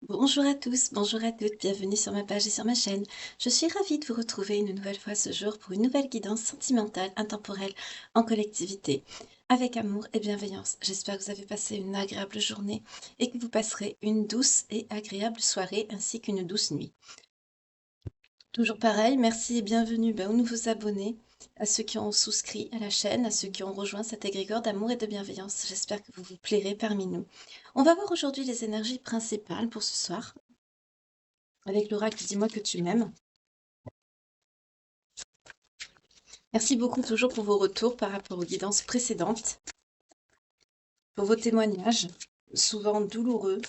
Bonjour à tous, bonjour à toutes, bienvenue sur ma page et sur ma chaîne. Je suis ravie de vous retrouver une nouvelle fois ce jour pour une nouvelle guidance sentimentale, intemporelle, en collectivité, avec amour et bienveillance. J'espère que vous avez passé une agréable journée et que vous passerez une douce et agréable soirée ainsi qu'une douce nuit. Toujours pareil, merci et bienvenue aux nouveaux abonnés, à ceux qui ont souscrit à la chaîne, à ceux qui ont rejoint cet égrégore d'amour et de bienveillance. J'espère que vous vous plairez parmi nous. On va voir aujourd'hui les énergies principales pour ce soir, avec l'oracle Dis-moi que tu m'aimes. Merci beaucoup toujours pour vos retours par rapport aux guidances précédentes, pour vos témoignages, souvent douloureux.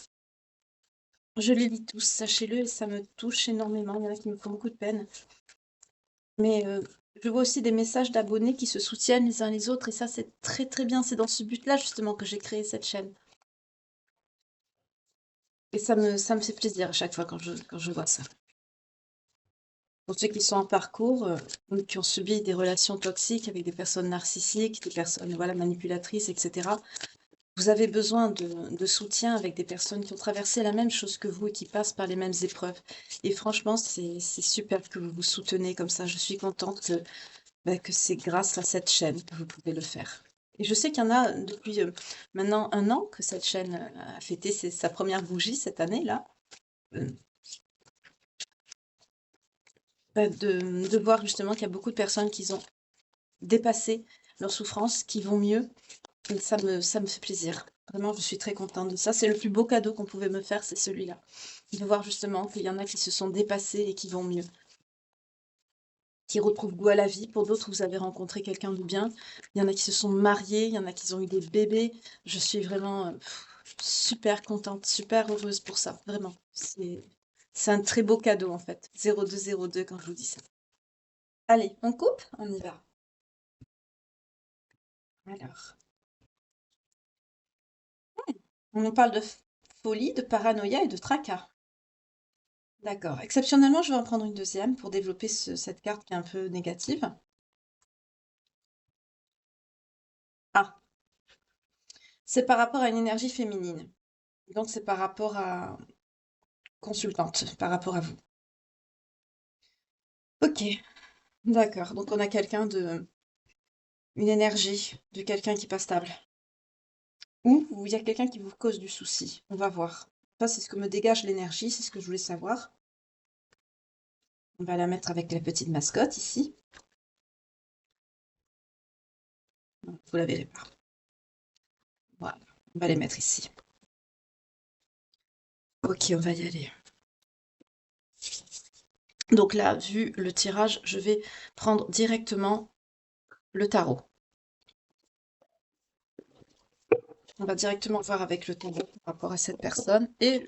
Je les lis tous, sachez-le, et ça me touche énormément. Il y en a qui me font beaucoup de peine. Mais je vois aussi des messages d'abonnés qui se soutiennent les uns les autres, et ça, c'est très très bien. C'est dans ce but-là, justement, que j'ai créé cette chaîne. Et ça me fait plaisir à chaque fois quand je vois ça. Pour ceux qui sont en parcours, qui ont subi des relations toxiques avec des personnes narcissiques, des personnes manipulatrices, etc., vous avez besoin de soutien avec des personnes qui ont traversé la même chose que vous et qui passent par les mêmes épreuves. Et franchement, c'est super que vous vous soutenez comme ça. Je suis contente que c'est grâce à cette chaîne que vous pouvez le faire. Et je sais qu'il y en a depuis maintenant 1 an que cette chaîne a fêté sa première bougie cette année-là. Euh, de voir justement qu'il y a beaucoup de personnes qui ont dépassé leur souffrance, qui vont mieux. Et ça me fait plaisir. Vraiment, je suis très contente de ça. C'est le plus beau cadeau qu'on pouvait me faire, c'est celui-là. De voir justement qu'il y en a qui se sont dépassés et qui vont mieux, qui retrouvent goût à la vie. Pour d'autres, vous avez rencontré quelqu'un de bien. Il y en a qui se sont mariés, il y en a qui ont eu des bébés. Je suis vraiment super contente, super heureuse pour ça. Vraiment. C'est un très beau cadeau en fait. 0202 quand je vous dis ça. Allez, on coupe? On y va. Alors, on nous parle de folie, de paranoïa et de tracas. D'accord. Exceptionnellement, je vais en prendre une deuxième pour développer cette carte qui est un peu négative. Ah, c'est par rapport à une énergie féminine. Donc, c'est par rapport à consultante, par rapport à vous. Ok, d'accord. Donc, on a une énergie de quelqu'un qui est pas stable. Ou il y a quelqu'un qui vous cause du souci. On va voir. Ça, c'est ce que me dégage l'énergie, c'est ce que je voulais savoir. On va la mettre avec la petite mascotte ici. Vous la verrez pas. Voilà. On va les mettre ici. Ok, on va y aller. Donc là, vu le tirage, je vais prendre directement le tarot. On va directement voir avec le tarot par rapport à cette personne et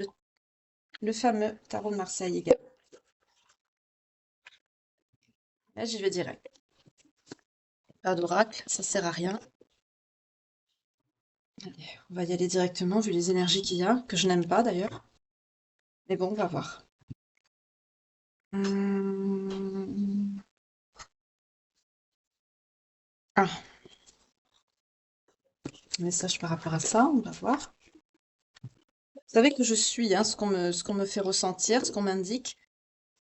le fameux tarot de Marseille également. Là, j'y vais direct. Pas d'oracle, ça sert à rien. Allez, on va y aller directement vu les énergies qu'il y a, que je n'aime pas d'ailleurs. Mais bon, on va voir. Ah, message par rapport à ça, on va voir. Vous savez que je suis, hein, ce qu'on me fait ressentir, ce qu'on m'indique.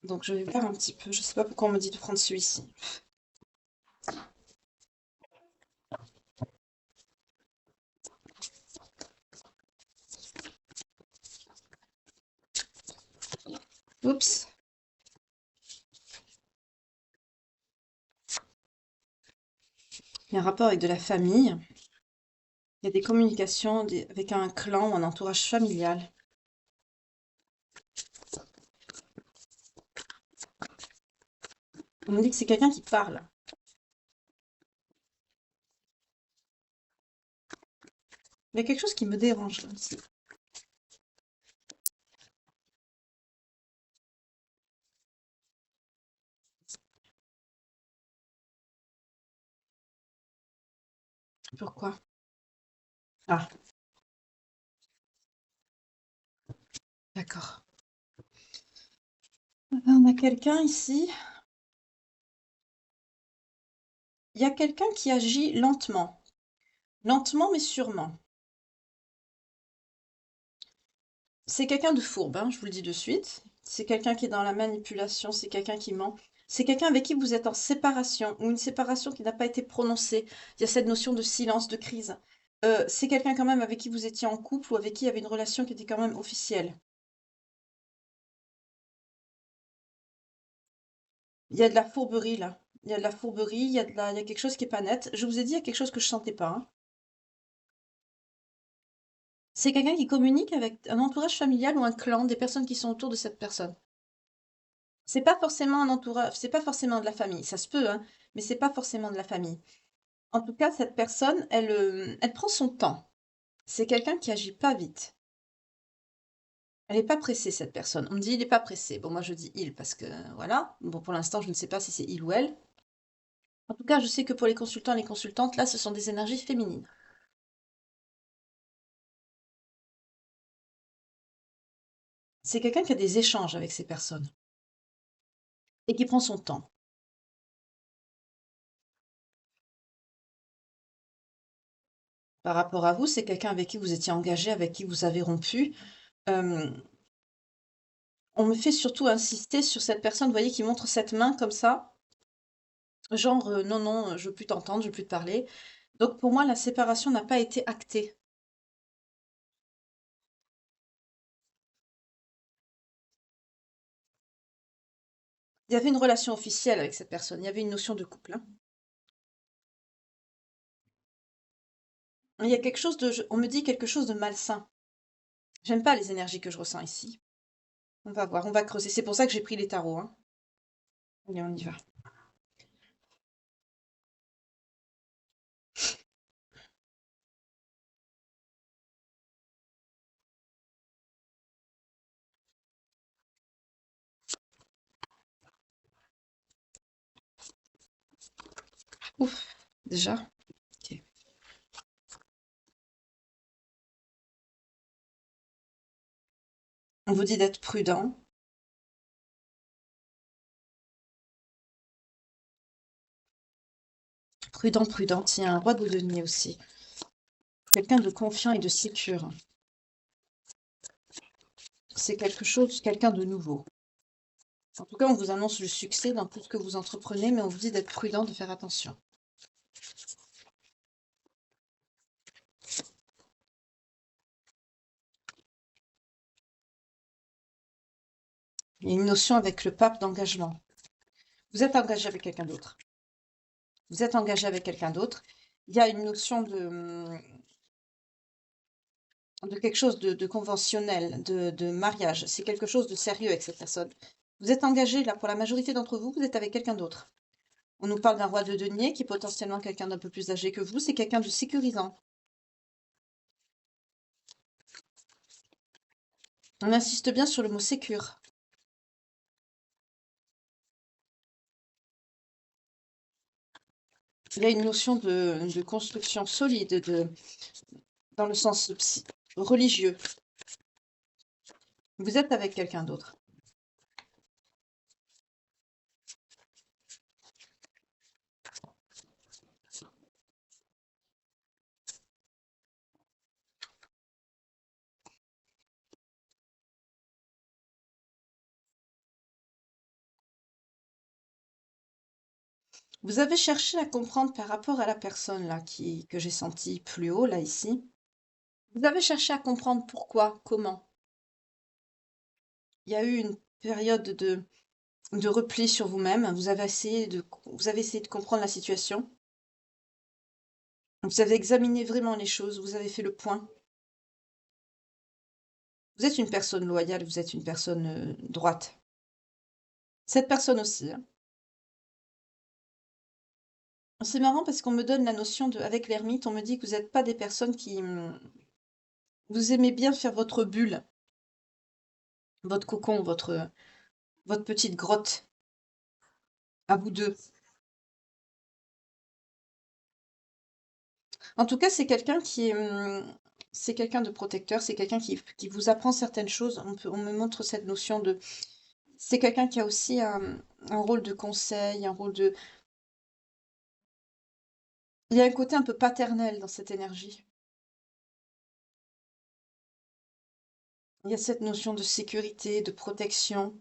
Donc je vais voir un petit peu. Je sais pas pourquoi on me dit de prendre celui-ci. Oups. Il y a un rapport avec de la famille. Il y a des communications avec un clan ou un entourage familial. On me dit que c'est quelqu'un qui parle. Il y a quelque chose qui me dérange là aussi. Pourquoi? Ah, d'accord. On a quelqu'un ici. Il y a quelqu'un qui agit lentement. Lentement mais sûrement. C'est quelqu'un de fourbe, hein, je vous le dis de suite. C'est quelqu'un qui est dans la manipulation, c'est quelqu'un qui ment. C'est quelqu'un avec qui vous êtes en séparation ou une séparation qui n'a pas été prononcée. Il y a cette notion de silence, de crise. C'est quelqu'un quand même avec qui vous étiez en couple ou avec qui il y avait une relation qui était quand même officielle. Il y a de la fourberie là. Il y a de la fourberie, il y a quelque chose qui est pas net. Je vous ai dit, il y a quelque chose que je sentais pas, hein. C'est quelqu'un qui communique avec un entourage familial ou un clan, des personnes qui sont autour de cette personne. C'est pas forcément un entourage, c'est pas forcément de la famille, ça se peut, hein, mais c'est pas forcément de la famille. En tout cas, cette personne, elle prend son temps. C'est quelqu'un qui agit pas vite. Elle est pas pressée, cette personne. On me dit, il est pas pressé. Bon, moi, je dis il parce que, voilà. Bon, pour l'instant, je ne sais pas si c'est il ou elle. En tout cas, je sais que pour les consultants et les consultantes, là, ce sont des énergies féminines. C'est quelqu'un qui a des échanges avec ces personnes et qui prend son temps. Par rapport à vous, c'est quelqu'un avec qui vous étiez engagé, avec qui vous avez rompu. Euh, on me fait surtout insister sur cette personne, vous voyez, qui montre cette main comme ça, genre non, non, je veux plus t'entendre, je veux plus te parler. Donc pour moi, la séparation n'a pas été actée. Il y avait une relation officielle avec cette personne, il y avait une notion de couple, hein. Il y a quelque chose de, on me dit quelque chose de malsain. J'aime pas les énergies que je ressens ici. On va voir, on va creuser. C'est pour ça que j'ai pris les tarots, hein. Allez, on y va. Ouf, déjà. Ok. On vous dit d'être prudent. Prudent, prudent. Il y a un roi de denier aussi. Quelqu'un de confiant et de sécure. C'est quelque chose, quelqu'un de nouveau. En tout cas, on vous annonce le succès dans tout ce que vous entreprenez, mais on vous dit d'être prudent, de faire attention. Il y a une notion avec le pape d'engagement. Vous êtes engagé avec quelqu'un d'autre. Vous êtes engagé avec quelqu'un d'autre. Il y a une notion de quelque chose de conventionnel, de mariage. C'est quelque chose de sérieux avec cette personne. Vous êtes engagé, là, pour la majorité d'entre vous, vous êtes avec quelqu'un d'autre. On nous parle d'un roi de denier qui est potentiellement quelqu'un d'un peu plus âgé que vous. C'est quelqu'un de sécurisant. On insiste bien sur le mot sécure. Il y a une notion de construction solide, dans le sens religieux. Vous êtes avec quelqu'un d'autre. Vous avez cherché à comprendre par rapport à la personne là que j'ai sentie plus haut, là, ici. Vous avez cherché à comprendre pourquoi, comment. Il y a eu une période de repli sur vous-même. Vous avez essayé de comprendre la situation. Vous avez examiné vraiment les choses. Vous avez fait le point. Vous êtes une personne loyale. Vous êtes une personne droite. Cette personne aussi, hein. C'est marrant parce qu'on me donne la notion de, avec l'ermite, on me dit que vous n'êtes pas des personnes qui, vous aimez bien faire votre bulle, votre cocon, votre petite grotte, à vous deux. En tout cas, c'est quelqu'un qui est, c'est quelqu'un de protecteur, c'est quelqu'un qui vous apprend certaines choses. On me montre cette notion de, c'est quelqu'un qui a aussi un rôle de conseil, un rôle de, il y a un côté un peu paternel dans cette énergie. Il y a cette notion de sécurité, de protection.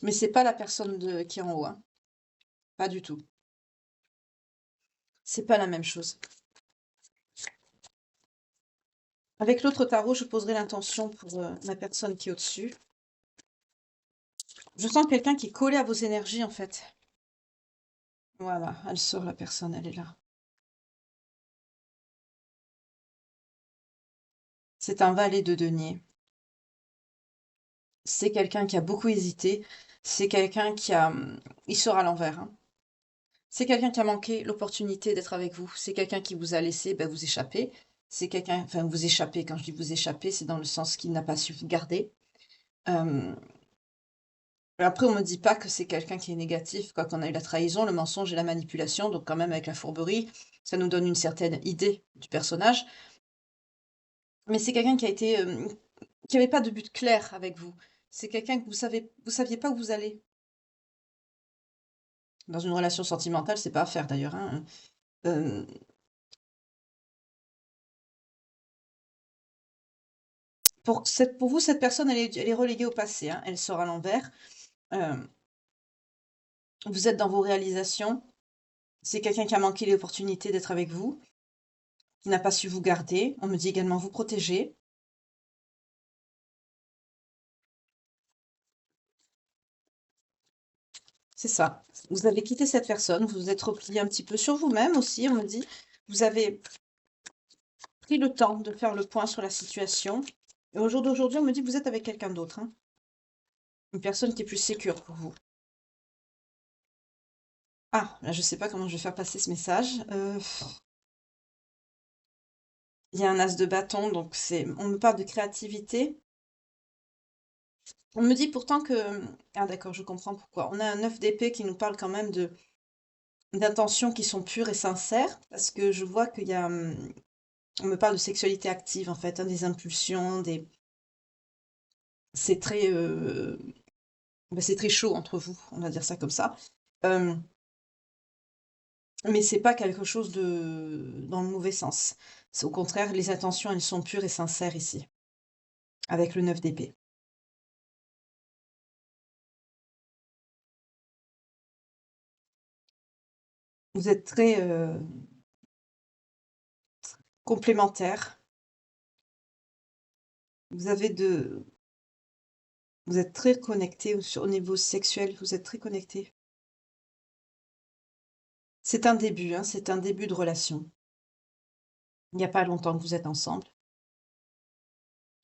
Mais c'est pas la personne qui est en haut, hein. Pas du tout. C'est pas la même chose. Avec l'autre tarot, je poserai l'intention pour la personne qui est au-dessus. Je sens quelqu'un qui est collé à vos énergies, en fait. Voilà, elle sort, la personne, elle est là. C'est un valet de denier. C'est quelqu'un qui a beaucoup hésité. C'est quelqu'un qui a... Il sort à l'envers, hein. C'est quelqu'un qui a manqué l'opportunité d'être avec vous. C'est quelqu'un qui vous a laissé vous échapper. C'est quelqu'un... Enfin, vous échapper, quand je dis vous échapper, c'est dans le sens qu'il n'a pas su vous garder. Euh, Après, on me dit pas que c'est quelqu'un qui est négatif, quoi, qu'on a eu la trahison, le mensonge et la manipulation, donc quand même avec la fourberie, ça nous donne une certaine idée du personnage. Mais c'est quelqu'un qui a été, qui avait pas de but clair avec vous. C'est quelqu'un que vous saviez pas où vous allez. Dans une relation sentimentale, c'est pas à faire d'ailleurs, hein. Euh, pour vous, cette personne, elle est reléguée au passé, hein. Elle sort à l'envers. Euh, Vous êtes dans vos réalisations. C'est quelqu'un qui a manqué l'opportunité d'être avec vous, qui n'a pas su vous garder. On me dit également vous protéger. C'est ça. Vous avez quitté cette personne, vous vous êtes replié un petit peu sur vous-même aussi, on me dit. Vous avez pris le temps de faire le point sur la situation. Et au jour d'aujourd'hui, on me dit que vous êtes avec quelqu'un d'autre, hein. Une personne qui est plus sécure pour vous. Ah, là, je sais pas comment je vais faire passer ce message. Il y a un as de bâton, donc on me parle de créativité. On me dit pourtant que... Ah d'accord, je comprends pourquoi. On a un 9 d'épée qui nous parle quand même d'intentions qui sont pures et sincères, parce que je vois qu'il y a... On me parle de sexualité active, en fait, hein, des impulsions, des... C'est très, c'est très chaud entre vous, on va dire ça comme ça. Euh, mais c'est pas quelque chose dans le mauvais sens. C'est au contraire, les intentions, elles sont pures et sincères ici, avec le 9 d'épée. Vous êtes très complémentaires. Vous avez de, vous êtes très connectés au niveau sexuel. Vous êtes très connectés. C'est un début, hein, c'est un début de relation. Il n'y a pas longtemps que vous êtes ensemble.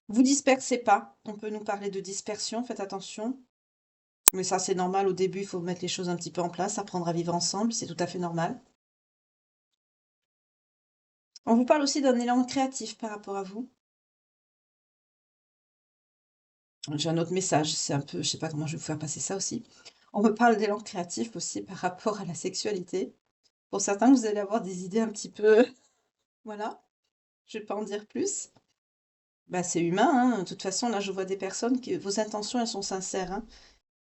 Vous dispersez pas. On peut nous parler de dispersion. Faites attention. Mais ça, c'est normal. Au début, il faut mettre les choses un petit peu en place, apprendre à vivre ensemble. C'est tout à fait normal. On vous parle aussi d'un élan créatif par rapport à vous. J'ai un autre message. C'est un peu, je sais pas comment je vais vous faire passer ça aussi. On me parle d'élan créatif aussi par rapport à la sexualité. Pour certains, vous allez avoir des idées un petit peu... Voilà. Je vais pas en dire plus. Bah, c'est humain, hein. De toute façon, là, je vois des personnes qui... Vos intentions, elles sont sincères, hein.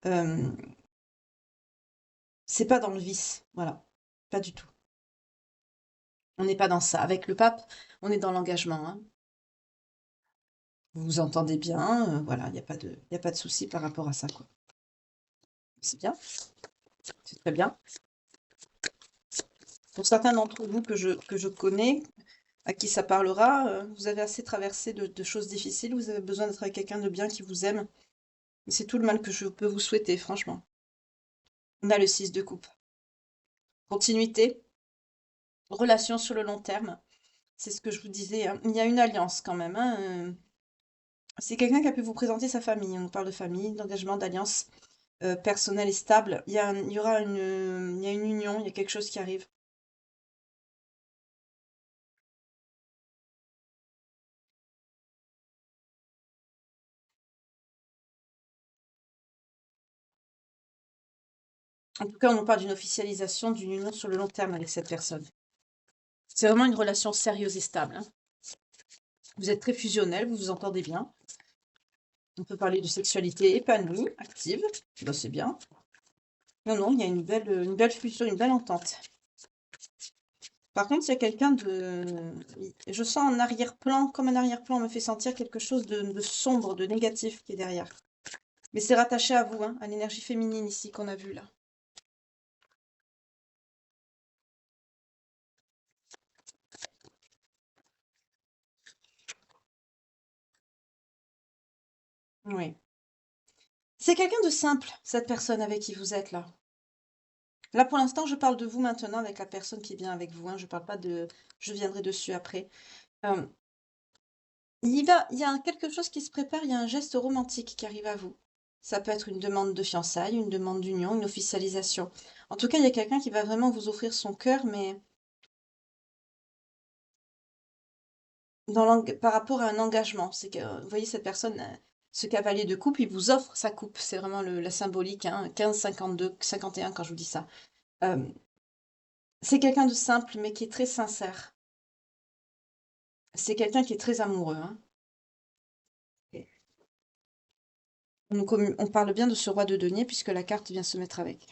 Euh, C'est pas dans le vice. Voilà. Pas du tout. On n'est pas dans ça. Avec le pape, on est dans l'engagement, hein. Vous vous entendez bien, voilà, il y a pas de souci par rapport à ça, quoi. C'est bien, c'est très bien. Pour certains d'entre vous que je connais, à qui ça parlera, vous avez assez traversé de choses difficiles, vous avez besoin d'être avec quelqu'un de bien qui vous aime. C'est tout le mal que je peux vous souhaiter, franchement. On a le 6 de coupe. Continuité, relation sur le long terme, c'est ce que je vous disais, hein. Il y a une alliance quand même, hein. C'est quelqu'un qui a pu vous présenter sa famille. On parle de famille, d'engagement, d'alliance personnelle et stable. Il y aura il y a une union, il y a quelque chose qui arrive. En tout cas, on nous parle d'une officialisation d'une union sur le long terme avec cette personne. C'est vraiment une relation sérieuse et stable, hein. Vous êtes très fusionnel, vous vous entendez bien. On peut parler de sexualité épanouie, active. Bah, c'est bien. Non, non, il y a une belle fusion, une belle entente. Par contre, il y a quelqu'un de... Je sens en arrière-plan, comme un arrière-plan, on me fait sentir quelque chose de sombre, de négatif qui est derrière. Mais c'est rattaché à vous, hein, à l'énergie féminine ici qu'on a vue là. Oui. C'est quelqu'un de simple, cette personne avec qui vous êtes là. Là, pour l'instant, je parle de vous maintenant avec la personne qui est bien avec vous, hein. Je parle pas de... Je viendrai dessus après. Euh, il y a quelque chose qui se prépare, il y a un geste romantique qui arrive à vous. Ça peut être une demande de fiançailles, une demande d'union, une officialisation. En tout cas, il y a quelqu'un qui va vraiment vous offrir son cœur, mais par rapport à un engagement. C'est que, vous voyez, cette personne, ce cavalier de coupe, il vous offre sa coupe. C'est vraiment la symbolique, hein, 15, 52, 51 quand je vous dis ça. Euh, c'est quelqu'un de simple, mais qui est très sincère. C'est quelqu'un qui est très amoureux, hein. On parle bien de ce roi de denier puisque la carte vient se mettre avec.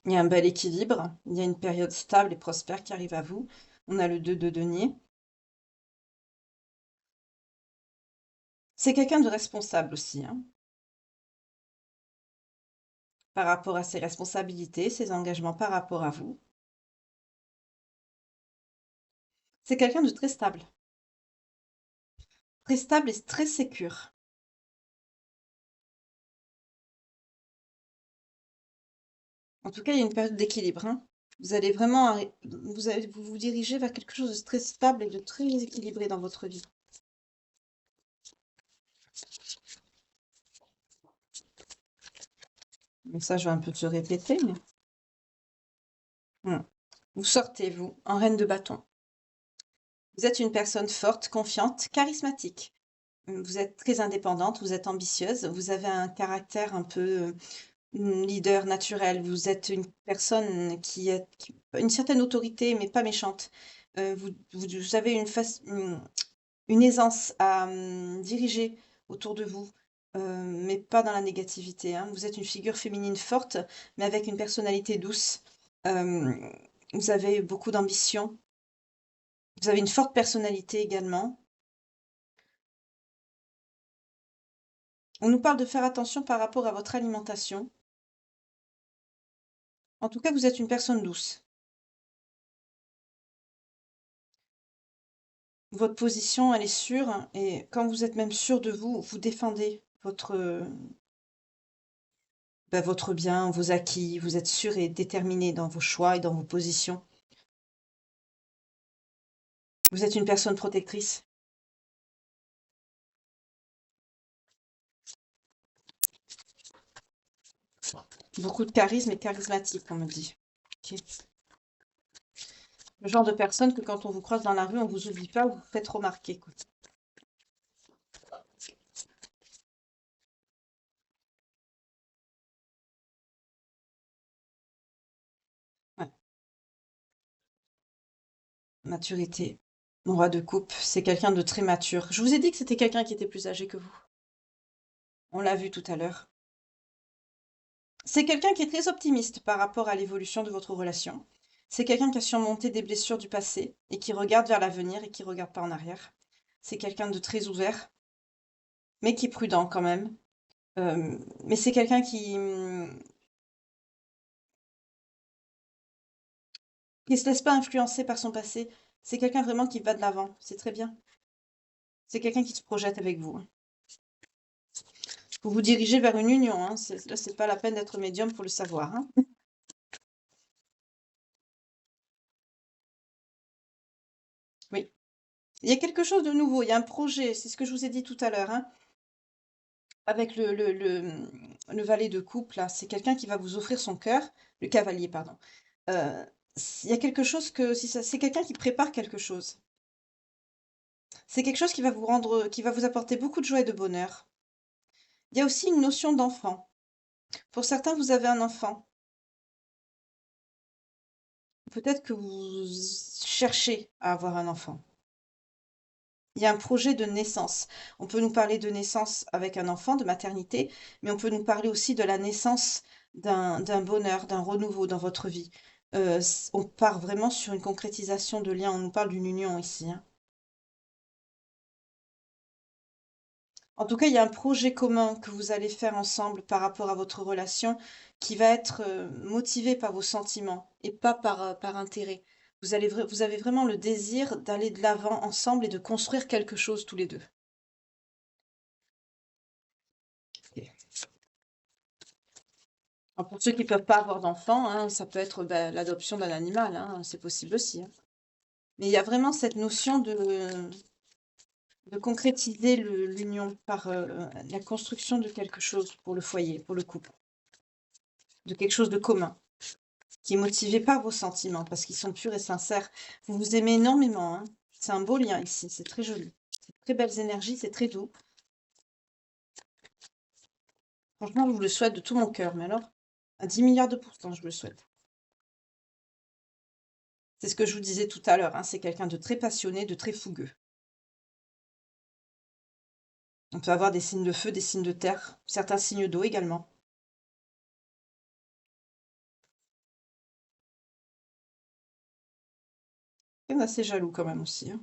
Il y a un bel équilibre, il y a une période stable et prospère qui arrive à vous. On a le 2 de denier. C'est quelqu'un de responsable aussi, hein, par rapport à ses responsabilités, ses engagements par rapport à vous. C'est quelqu'un de très stable et très sécure. En tout cas, il y a une période d'équilibre, hein. Vous allez vraiment, vous vous dirigez vers quelque chose de très stable et de très équilibré dans votre vie. Mais ça, je vais un peu te répéter, mais... Hmm. Vous sortez, vous, en reine de bâton. Vous êtes une personne forte, confiante, charismatique. Vous êtes très indépendante, vous êtes ambitieuse, vous avez un caractère un peu leader naturel. Vous êtes une personne qui a une certaine autorité, mais pas méchante. Vous avez une aisance à diriger autour de vous, mais pas dans la négativité, hein. Vous êtes une figure féminine forte, mais avec une personnalité douce. Euh, vous avez beaucoup d'ambition. Vous avez une forte personnalité également. On nous parle de faire attention par rapport à votre alimentation. En tout cas, vous êtes une personne douce. Votre position, elle est sûre, et quand vous êtes même sûr de vous, vous défendez votre bien, vos acquis. Vous êtes sûr et déterminé dans vos choix et dans vos positions. Vous êtes une personne protectrice. Beaucoup de charisme et charismatique, on me dit. Ok. Le genre de personne que quand on vous croise dans la rue, on vous oublie pas, vous vous faites remarquer, quoi. Ouais. Maturité. Mon roi de coupe, c'est quelqu'un de très mature. Je vous ai dit que c'était quelqu'un qui était plus âgé que vous. On l'a vu tout à l'heure. C'est quelqu'un qui est très optimiste par rapport à l'évolution de votre relation. C'est quelqu'un qui a surmonté des blessures du passé et qui regarde vers l'avenir et qui regarde pas en arrière. C'est quelqu'un de très ouvert, mais qui est prudent quand même. Mais c'est quelqu'un qui se laisse pas influencer par son passé. C'est quelqu'un vraiment qui va de l'avant. C'est très bien. C'est quelqu'un qui se projette avec vous, hein. Vous vous dirigez vers une union, hein. Là, c'est pas la peine d'être médium pour le savoir, hein. Oui. Il y a quelque chose de nouveau. Il y a un projet. C'est ce que je vous ai dit tout à l'heure, hein. Avec le valet de coupe, là, c'est quelqu'un qui va vous offrir son cœur. Le cavalier, pardon. Euh, il y a quelque chose que... Si c'est quelqu'un qui prépare quelque chose. C'est quelque chose qui va vous rendre... qui va vous apporter beaucoup de joie et de bonheur. Il y a aussi une notion d'enfant. Pour certains, vous avez un enfant. peut-être que vous cherchez à avoir un enfant. Il y a un projet de naissance. On peut nous parler de naissance avec un enfant, de maternité, mais on peut nous parler aussi de la naissance d'un bonheur, d'un renouveau dans votre vie. On part vraiment sur une concrétisation de lien. On nous parle d'une union ici, hein. En tout cas, il y a un projet commun que vous allez faire ensemble par rapport à votre relation qui va être motivé par vos sentiments et pas par intérêt. Vous avez vraiment le désir d'aller de l'avant ensemble et de construire quelque chose tous les deux. Ok. Alors, pour ceux qui peuvent pas avoir d'enfants, hein, ça peut être l'adoption d'un animal, hein, c'est possible aussi, hein. Mais il y a vraiment cette notion de concrétiser l'union par la construction de quelque chose pour le foyer, pour le couple, de quelque chose de commun, qui est motivé par vos sentiments, parce qu'ils sont purs et sincères. Vous vous aimez énormément, hein. C'est un beau lien ici, c'est très joli. C'est très belles énergies, c'est très doux. Franchement, je vous le souhaite de tout mon cœur, mais alors, à 10 milliards de pourcents, je le souhaite. C'est ce que je vous disais tout à l'heure, hein, c'est quelqu'un de très passionné, de très fougueux. On peut avoir des signes de feu, des signes de terre, certains signes d'eau également. Et on est assez jaloux quand même aussi, hein.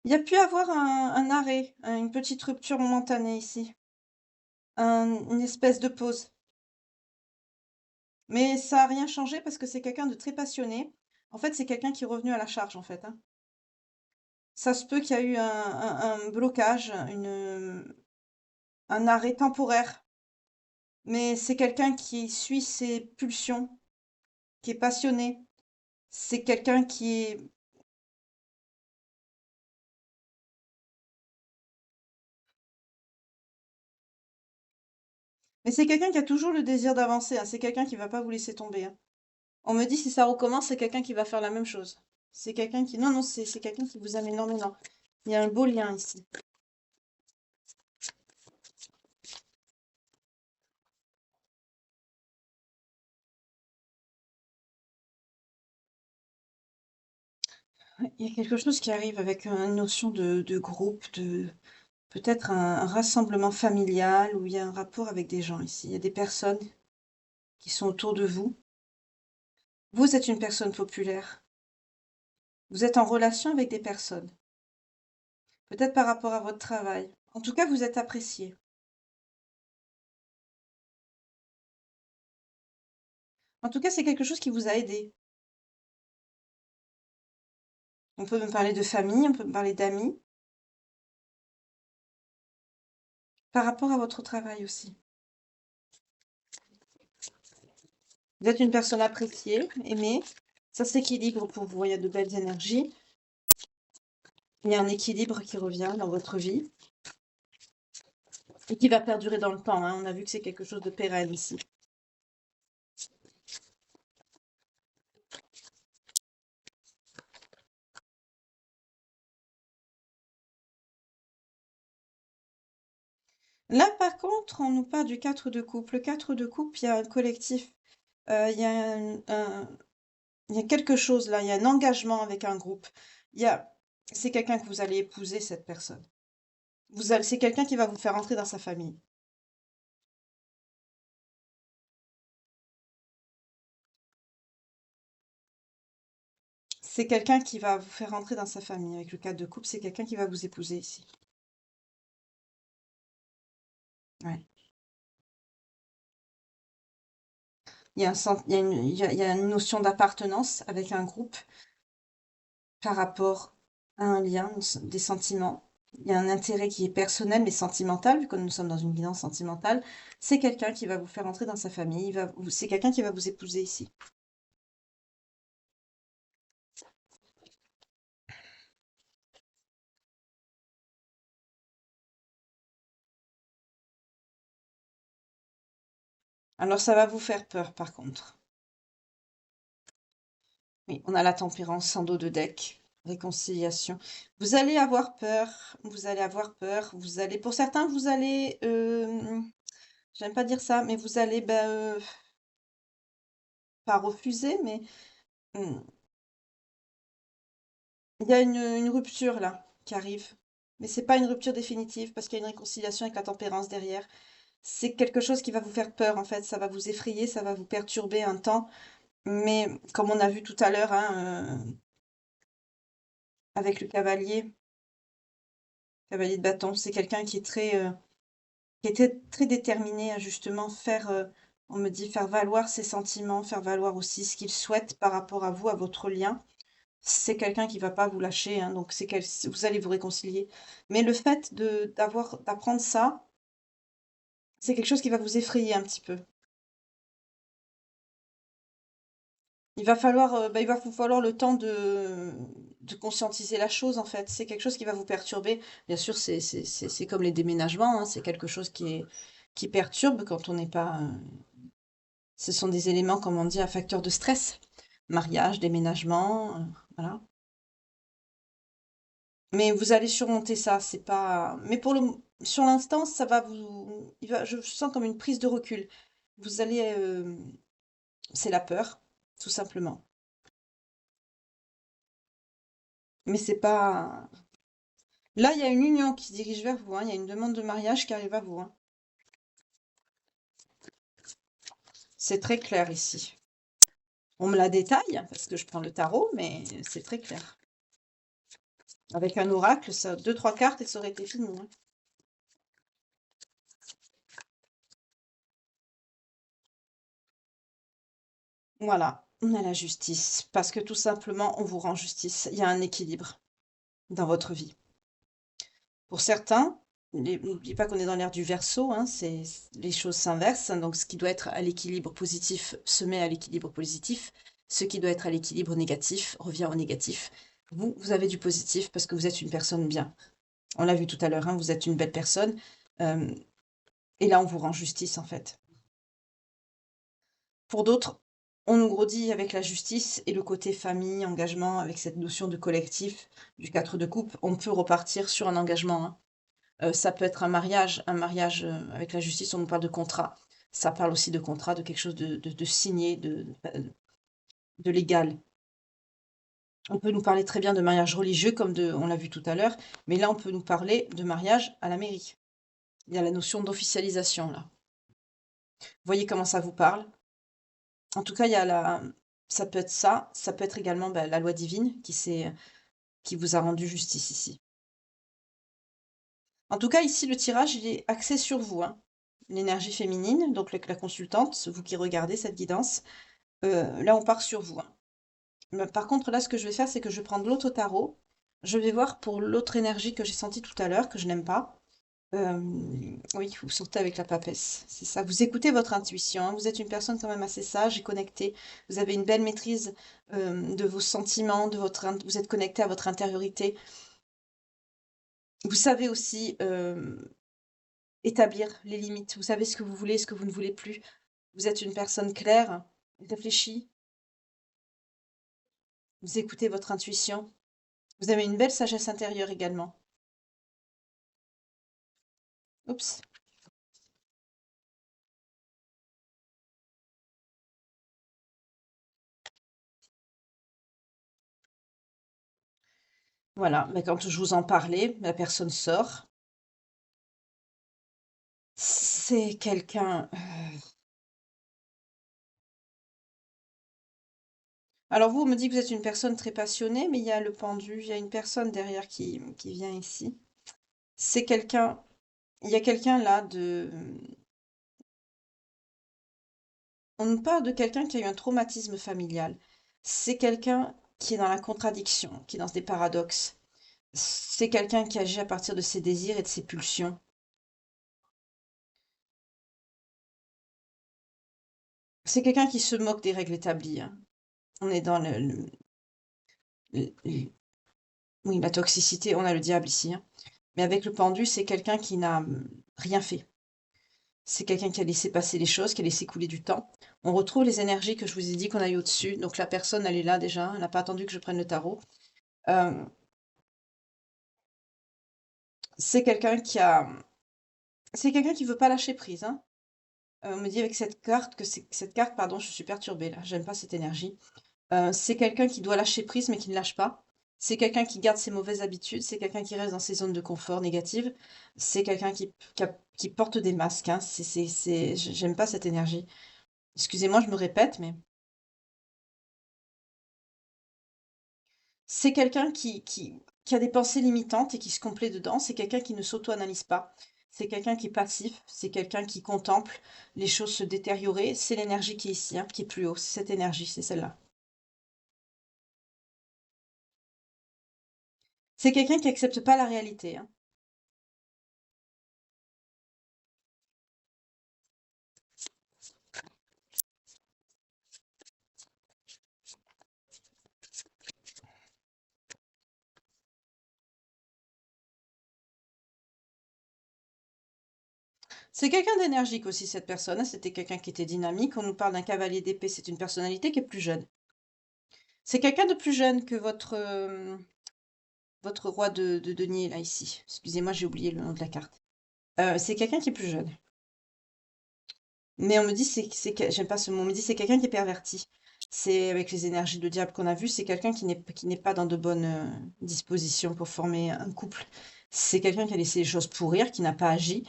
Il y a pu avoir un arrêt, une petite rupture momentanée ici, une espèce de pause. Mais ça n'a rien changé parce que c'est quelqu'un de très passionné. En fait, c'est quelqu'un qui est revenu à la charge, en fait, hein. Ça se peut qu'il y a eu un blocage, un arrêt temporaire, mais c'est quelqu'un qui suit ses pulsions, qui est passionné. C'est quelqu'un qui est... Mais c'est quelqu'un qui a toujours le désir d'avancer, hein. C'est quelqu'un qui va pas vous laisser tomber, hein. On me dit si ça recommence, c'est quelqu'un qui va faire la même chose. C'est quelqu'un qui... Non, non, c'est quelqu'un qui vous aime énormément. Il y a un beau lien ici. Ouais, il y a quelque chose qui arrive avec une notion de groupe, de peut-être un rassemblement familial où il y a un rapport avec des gens ici. Il y a des personnes qui sont autour de vous. Vous êtes une personne populaire. Vous êtes en relation avec des personnes. Peut-être par rapport à votre travail. En tout cas, vous êtes apprécié. En tout cas, c'est quelque chose qui vous a aidé. On peut me parler de famille, on peut me parler d'amis, par rapport à votre travail aussi. Vous êtes une personne appréciée, aimée. Ça s'équilibre pour vous. Il y a de belles énergies. Il y a un équilibre qui revient dans votre vie et qui va perdurer dans le temps, hein. On a vu que c'est quelque chose de pérenne ici. Là, par contre, on nous parle du 4 de coupe. Le 4 de coupe, il y a un collectif. Il y a il y a quelque chose là. Il y a un engagement avec un groupe. Il y a, c'est quelqu'un que vous allez épouser, cette personne. C'est quelqu'un qui va vous faire entrer dans sa famille. C'est quelqu'un qui va vous faire entrer dans sa famille. Avec le 4 de coupe, c'est quelqu'un qui va vous épouser ici. Ouais. Il y a il y a une notion d'appartenance avec un groupe par rapport à un lien, des sentiments. Il y a un intérêt qui est personnel mais sentimental, vu que nous sommes dans une guidance sentimentale. C'est quelqu'un qui va vous faire entrer dans sa famille. C'est quelqu'un qui va vous épouser ici. Alors ça va vous faire peur par contre. Oui, on a la tempérance sans dos de deck. réconciliation. Vous allez avoir peur, vous allez avoir peur, vous allez pour certains, vous allez, j'aime pas dire ça, mais vous allez, pas refuser, mais, mmh, il y a une rupture là, qui arrive. Mais c'est pas une rupture définitive parce qu'il y a une réconciliation avec la tempérance derrière. C'est quelque chose qui va vous faire peur en fait, ça va vous effrayer, ça va vous perturber un temps, mais comme on a vu tout à l'heure, hein, avec le cavalier de bâton, c'est quelqu'un qui est qui était très déterminé à justement faire, on me dit faire valoir ses sentiments, faire valoir aussi ce qu'il souhaite par rapport à vous, à votre lien. C'est quelqu'un qui va pas vous lâcher, hein, donc vous allez vous réconcilier. Mais le fait d'apprendre ça, c'est quelque chose qui va vous effrayer un petit peu. Il va vous falloir le temps de conscientiser la chose, en fait. C'est quelque chose qui va vous perturber. Bien sûr, c'est comme les déménagements, hein, c'est quelque chose qui perturbe quand on n'est pas, ce sont des éléments, comme on dit, à facteur de stress. Mariage, déménagement, voilà. Mais vous allez surmonter ça, c'est pas mais sur l'instant, ça va je sens comme une prise de recul. Vous allez, c'est la peur, tout simplement. Mais c'est pas là, il y a une union qui se dirige vers vous, hein, il y a une demande de mariage qui arrive à vous, hein. C'est très clair ici. On me la détaille parce que je prends le tarot, mais c'est très clair. Avec un oracle, ça 2-3 cartes et ça aurait été fini, hein. Voilà, on a la justice parce que tout simplement, on vous rend justice. Il y a un équilibre dans votre vie. Pour certains, n'oubliez pas qu'on est dans l'ère du Verseau, hein, les choses s'inversent, hein, donc ce qui doit être à l'équilibre positif se met à l'équilibre positif, ce qui doit être à l'équilibre négatif revient au négatif. Vous avez du positif parce que vous êtes une personne bien. On l'a vu tout à l'heure, hein, vous êtes une belle personne, euh, et là on vous rend justice en fait. Pour d'autres, on nous redit avec la justice et le côté famille, engagement, avec cette notion de collectif, du 4 de coupe, on peut repartir sur un engagement, hein. Ça peut être un mariage, avec la justice, on nous parle de contrat. Ça parle aussi de contrat, de quelque chose de signé, de légal. On peut nous parler très bien de mariage religieux comme on l'a vu tout à l'heure, mais là, on peut nous parler de mariage à la mairie. Il y a la notion d'officialisation là. Vous voyez comment ça vous parle? En tout cas, ça peut être ça peut être également, la loi divine qui vous a rendu justice ici. En tout cas, ici, le tirage, il est axé sur vous, hein. L'énergie féminine, donc la consultante, vous qui regardez cette guidance, là, on part sur vous, hein. Mais par contre, là, ce que je vais faire, c'est que je vais prendre l'autre tarot. Je vais voir pour l'autre énergie que j'ai sentie tout à l'heure, que je n'aime pas. Euh, oui, vous sortez avec la papesse, c'est ça. Vous écoutez votre intuition, hein. Vous êtes une personne quand même assez sage et connectée. Vous avez une belle maîtrise de vos sentiments, vous êtes connecté à votre intériorité. Vous savez aussi établir les limites. Vous savez ce que vous voulez, ce que vous ne voulez plus. Vous êtes une personne claire, réfléchie. Vous écoutez votre intuition. Vous avez une belle sagesse intérieure également. Oups. Voilà, mais quand je vous en parlais, la personne sort. C'est quelqu'un. Alors vous, on me dit que vous êtes une personne très passionnée, mais il y a le pendu, il y a une personne derrière qui vient ici. C'est quelqu'un. Il y a quelqu'un là de. On nous parle de quelqu'un qui a eu un traumatisme familial. C'est quelqu'un qui est dans la contradiction, qui est dans des paradoxes. C'est quelqu'un qui agit à partir de ses désirs et de ses pulsions. C'est quelqu'un qui se moque des règles établies, hein. On est dans le- oui, la toxicité, on a le diable ici, hein. Mais avec le pendu, c'est quelqu'un qui n'a rien fait. C'est quelqu'un qui a laissé passer les choses, qui a laissé couler du temps. On retrouve les énergies que je vous ai dit qu'on a eu au-dessus. Donc la personne, elle est là déjà. Elle n'a pas attendu que je prenne le tarot. Euh, c'est quelqu'un qui a, c'est quelqu'un qui veut pas lâcher prise, hein. On me dit avec cette carte cette carte, pardon, je suis perturbée là, j'aime pas cette énergie. C'est quelqu'un qui doit lâcher prise mais qui ne lâche pas. C'est quelqu'un qui garde ses mauvaises habitudes, c'est quelqu'un qui reste dans ses zones de confort négatives, c'est quelqu'un qui porte des masques, hein. J'aime pas cette énergie. Excusez-moi, je me répète, mais c'est quelqu'un qui a des pensées limitantes et qui se complaît dedans. C'est quelqu'un qui ne s'auto-analyse pas. C'est quelqu'un qui est passif. C'est quelqu'un qui contemple les choses se détériorer. C'est l'énergie qui est ici, hein, qui est plus haut. C'est cette énergie, c'est celle-là. C'est quelqu'un qui accepte pas la réalité, hein. C'est quelqu'un d'énergique aussi, cette personne, hein. C'était quelqu'un qui était dynamique. On nous parle d'un cavalier d'épée. C'est une personnalité qui est plus jeune. C'est quelqu'un de plus jeune que votre roi de denier, là, ici. Excusez-moi, j'ai oublié le nom de la carte. C'est quelqu'un qui est plus jeune. Mais on me dit, j'aime pas ce mot, on me dit c'est quelqu'un qui est perverti. C'est avec les énergies de diable qu'on a vues, c'est quelqu'un qui n'est pas dans de bonnes dispositions pour former un couple. C'est quelqu'un qui a laissé les choses pourrir, qui n'a pas agi.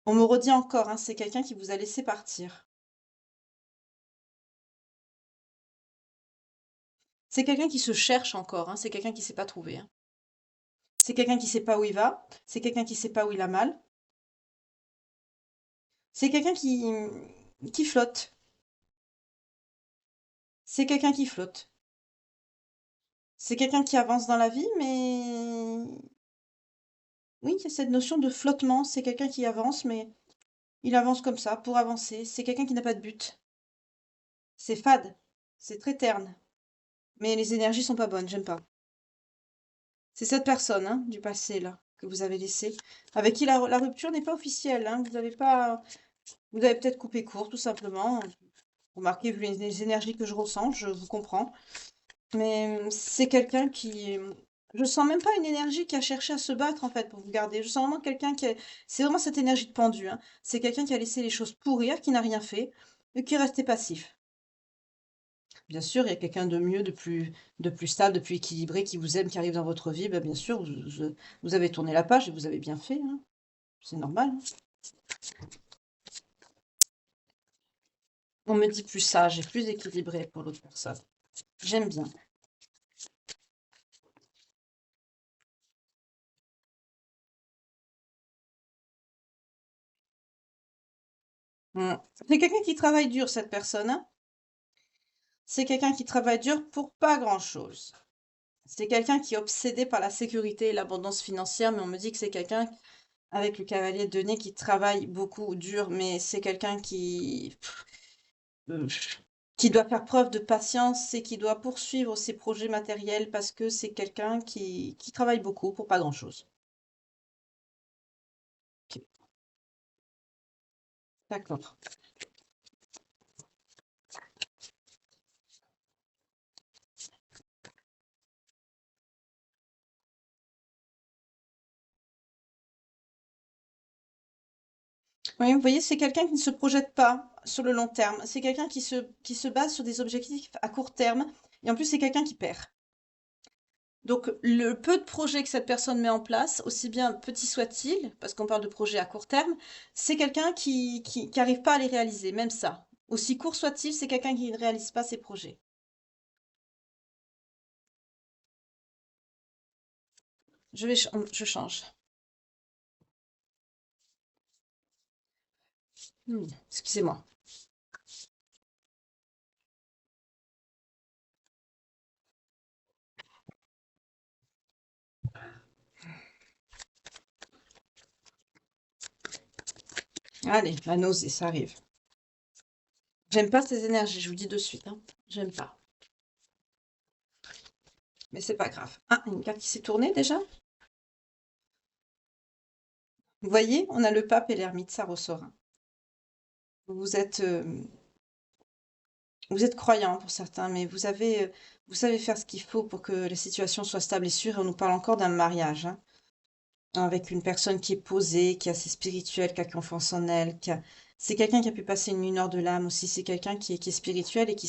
On me redit encore, hein, c'est quelqu'un qui vous a laissé partir. C'est quelqu'un qui se cherche encore, hein, c'est quelqu'un qui ne s'est pas trouvé, hein. C'est quelqu'un qui ne sait pas où il va, c'est quelqu'un qui ne sait pas où il a mal. C'est quelqu'un qui flotte. C'est quelqu'un qui flotte. C'est quelqu'un qui avance dans la vie, mais oui, il y a cette notion de flottement. C'est quelqu'un qui avance, mais il avance comme ça, pour avancer. C'est quelqu'un qui n'a pas de but. C'est fade. C'est très terne. Mais les énergies sont pas bonnes, j'aime pas. C'est cette personne, hein, du passé, là, que vous avez laissée, avec qui la rupture n'est pas officielle, hein. Vous avez pas, vous avez peut-être coupé court, tout simplement. Remarquez, vu les énergies que je ressens, je vous comprends. Mais c'est quelqu'un qui... Je sens même pas une énergie qui a cherché à se battre, en fait, pour vous garder. Je sens vraiment quelqu'un qui a... C'est vraiment cette énergie de pendu, hein. C'est quelqu'un qui a laissé les choses pourrir, qui n'a rien fait, et qui est resté passif. Bien sûr, il y a quelqu'un de mieux, de plus stable, de plus équilibré, qui vous aime, qui arrive dans votre vie. Ben, bien sûr, vous avez tourné la page et vous avez bien fait, hein. C'est normal, hein. On me dit plus sage et plus équilibré pour l'autre personne. J'aime bien. Mm. C'est quelqu'un qui travaille dur, cette personne, hein. C'est quelqu'un qui travaille dur pour pas grand-chose. C'est quelqu'un qui est obsédé par la sécurité et l'abondance financière, mais on me dit que c'est quelqu'un avec le cavalier de nez qui travaille beaucoup dur, mais c'est quelqu'un euh, qui doit faire preuve de patience et qui doit poursuivre ses projets matériels parce que c'est quelqu'un qui travaille beaucoup pour pas grand-chose. Ok, d'accord. Oui, vous voyez, c'est quelqu'un qui ne se projette pas sur le long terme. C'est quelqu'un qui se base sur des objectifs à court terme. Et en plus, c'est quelqu'un qui perd. Donc, le peu de projets que cette personne met en place, aussi bien petit soit-il, parce qu'on parle de projets à court terme, c'est quelqu'un qui arrive pas à les réaliser, même ça. Aussi court soit-il, c'est quelqu'un qui ne réalise pas ses projets. Je change. Excusez-moi. Allez, la nausée, ça arrive. J'aime pas ces énergies, je vous le dis de suite, hein. J'aime pas. Mais c'est pas grave. Ah, une carte qui s'est tournée déjà? Vous voyez, on a le pape et l'ermite, ça ressort, hein. Vous êtes, Vous êtes croyant pour certains, mais vous savez faire ce qu'il faut pour que la situation soit stable et sûre. Et on nous parle encore d'un mariage, hein, avec une personne qui est posée, qui est assez spirituelle, qui a confiance en elle, c'est quelqu'un qui a pu passer une nuit nord de l'âme aussi. C'est quelqu'un qui est spirituel et qui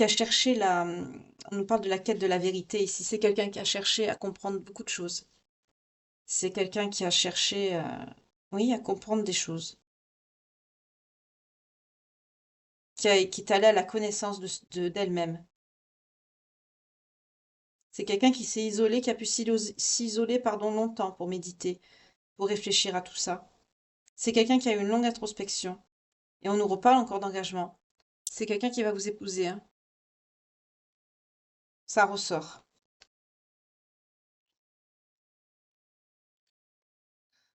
a cherché on nous parle de la quête de la vérité ici. C'est quelqu'un qui a cherché à comprendre beaucoup de choses. C'est quelqu'un qui a cherché, oui, à comprendre des choses. Qui est allé à la connaissance d'elle-même. C'est quelqu'un qui s'est isolé, qui a pu s'isoler, pardon, longtemps pour méditer, pour réfléchir à tout ça. C'est quelqu'un qui a eu une longue introspection. Et on nous reparle encore d'engagement. C'est quelqu'un qui va vous épouser, hein. Ça ressort.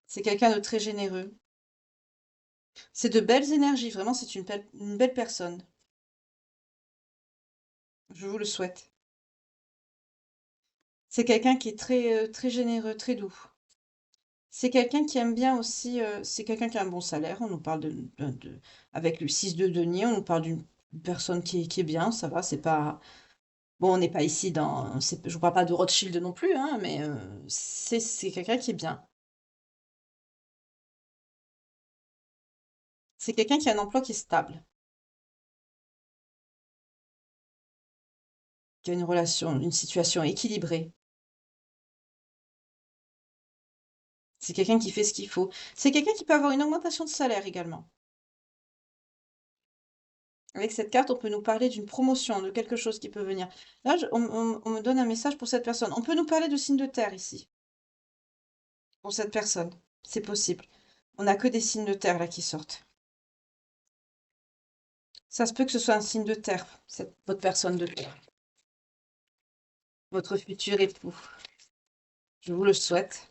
C'est quelqu'un de très généreux. C'est de belles énergies, vraiment, c'est une belle personne. Je vous le souhaite. C'est quelqu'un qui est très généreux, très doux. C'est quelqu'un qui aime bien aussi, c'est quelqu'un qui a un bon salaire. On nous parle avec le 6 de denier, on nous parle d'une personne qui est bien, ça va, c'est pas. Bon, on n'est pas ici je vous parle pas de Rothschild non plus, hein, mais c'est quelqu'un qui est bien. C'est quelqu'un qui a un emploi qui est stable, qui a une situation équilibrée. C'est quelqu'un qui fait ce qu'il faut. C'est quelqu'un qui peut avoir une augmentation de salaire également. Avec cette carte, on peut nous parler d'une promotion, de quelque chose qui peut venir. Là, on me donne un message pour cette personne. On peut nous parler de signes de terre ici, pour cette personne. C'est possible. On n'a que des signes de terre là qui sortent. Ça se peut que ce soit un signe de terre, votre personne de terre, votre futur époux. Je vous le souhaite.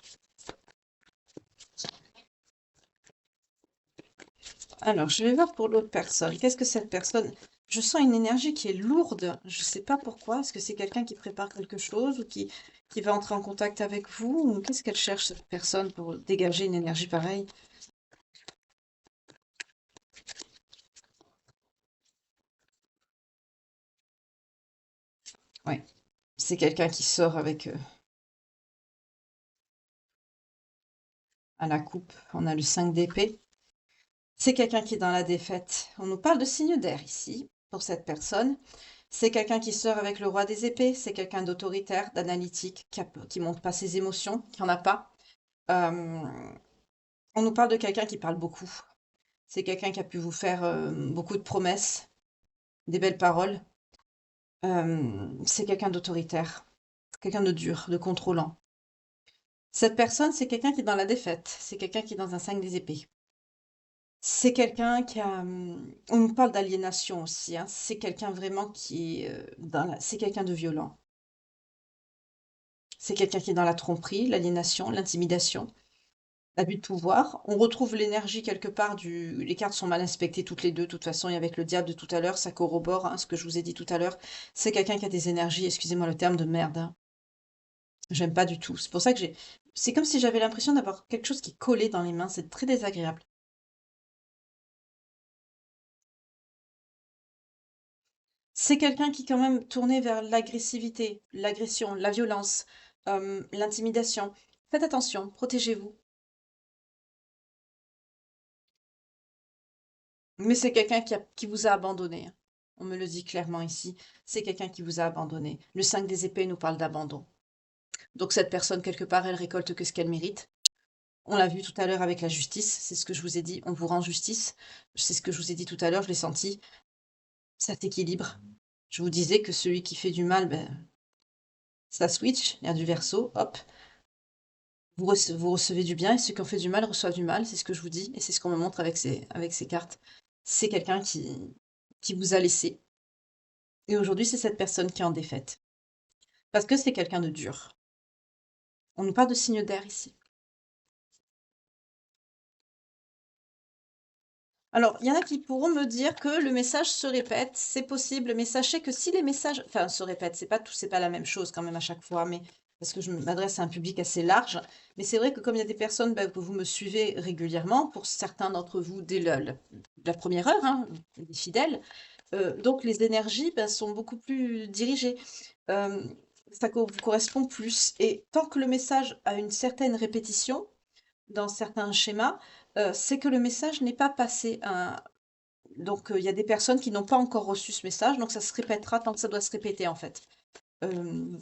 Alors, je vais voir pour l'autre personne. Qu'est-ce que cette personne... Je sens une énergie qui est lourde. Je ne sais pas pourquoi. Est-ce que c'est quelqu'un qui prépare quelque chose ou qui va entrer en contact avec vous? Ou qu'est-ce qu'elle cherche, cette personne, pour dégager une énergie pareille? Oui, c'est quelqu'un qui sort avec... à la coupe, on a le 5 d'épée. C'est quelqu'un qui est dans la défaite. On nous parle de signe d'air ici, pour cette personne. C'est quelqu'un qui sort avec le roi des épées. C'est quelqu'un d'autoritaire, d'analytique, qui montre pas ses émotions, qui en a pas. Euh, on nous parle de quelqu'un qui parle beaucoup. C'est quelqu'un qui a pu vous faire beaucoup de promesses, des belles paroles. C'est quelqu'un d'autoritaire, quelqu'un de dur, de contrôlant. Cette personne, c'est quelqu'un qui est dans la défaite. C'est quelqu'un qui est dans un 5 des épées. C'est quelqu'un qui a... On nous parle d'aliénation aussi, hein. C'est quelqu'un vraiment qui est c'est quelqu'un de violent. C'est quelqu'un qui est dans la tromperie, l'aliénation, l'intimidation, l'abus de pouvoir. On retrouve l'énergie quelque part Les cartes sont mal inspectées toutes les deux, de toute façon, et avec le diable de tout à l'heure, ça corrobore, hein, ce que je vous ai dit tout à l'heure. C'est quelqu'un qui a des énergies, excusez-moi le terme, de merde, hein. J'aime pas du tout. C'est pour ça que j'ai... C'est comme si j'avais l'impression d'avoir quelque chose qui collait dans les mains. C'est très désagréable. C'est quelqu'un qui quand même tournait vers l'agressivité, l'agression, la violence, l'intimidation. Faites attention, protégez-vous. Mais c'est quelqu'un qui vous a abandonné, hein. On me le dit clairement ici. C'est quelqu'un qui vous a abandonné. Le 5 des épées nous parle d'abandon. Donc cette personne, quelque part, elle récolte que ce qu'elle mérite. On l'a vu tout à l'heure avec la justice. C'est ce que je vous ai dit. On vous rend justice. C'est ce que je vous ai dit tout à l'heure. Je l'ai senti. Ça s'équilibre. Je vous disais que celui qui fait du mal, ben, ça switch, il y a du verso, hop. Vous recevez du bien et ceux qui ont fait du mal reçoivent du mal, c'est ce que je vous dis et c'est ce qu'on me montre avec ces cartes. C'est quelqu'un qui vous a laissé. Et aujourd'hui, c'est cette personne qui est en défaite. Parce que c'est quelqu'un de dur. On nous parle de signe d'air ici. Alors, il y en a qui pourront me dire que le message se répète, c'est possible, mais sachez que si les messages, enfin, se répètent, c'est pas la même chose quand même à chaque fois, mais parce que je m'adresse à un public assez large, mais c'est vrai que comme il y a des personnes que vous me suivez régulièrement, pour certains d'entre vous dès la première heure, hein, des fidèles, Donc les énergies, bah, sont beaucoup plus dirigées. Ça vous correspond plus et tant que le message a une certaine répétition dans certains schémas, c'est que le message n'est pas passé à donc il y a des personnes qui n'ont pas encore reçu ce message, donc ça se répétera tant que ça doit se répéter, en fait. Hem,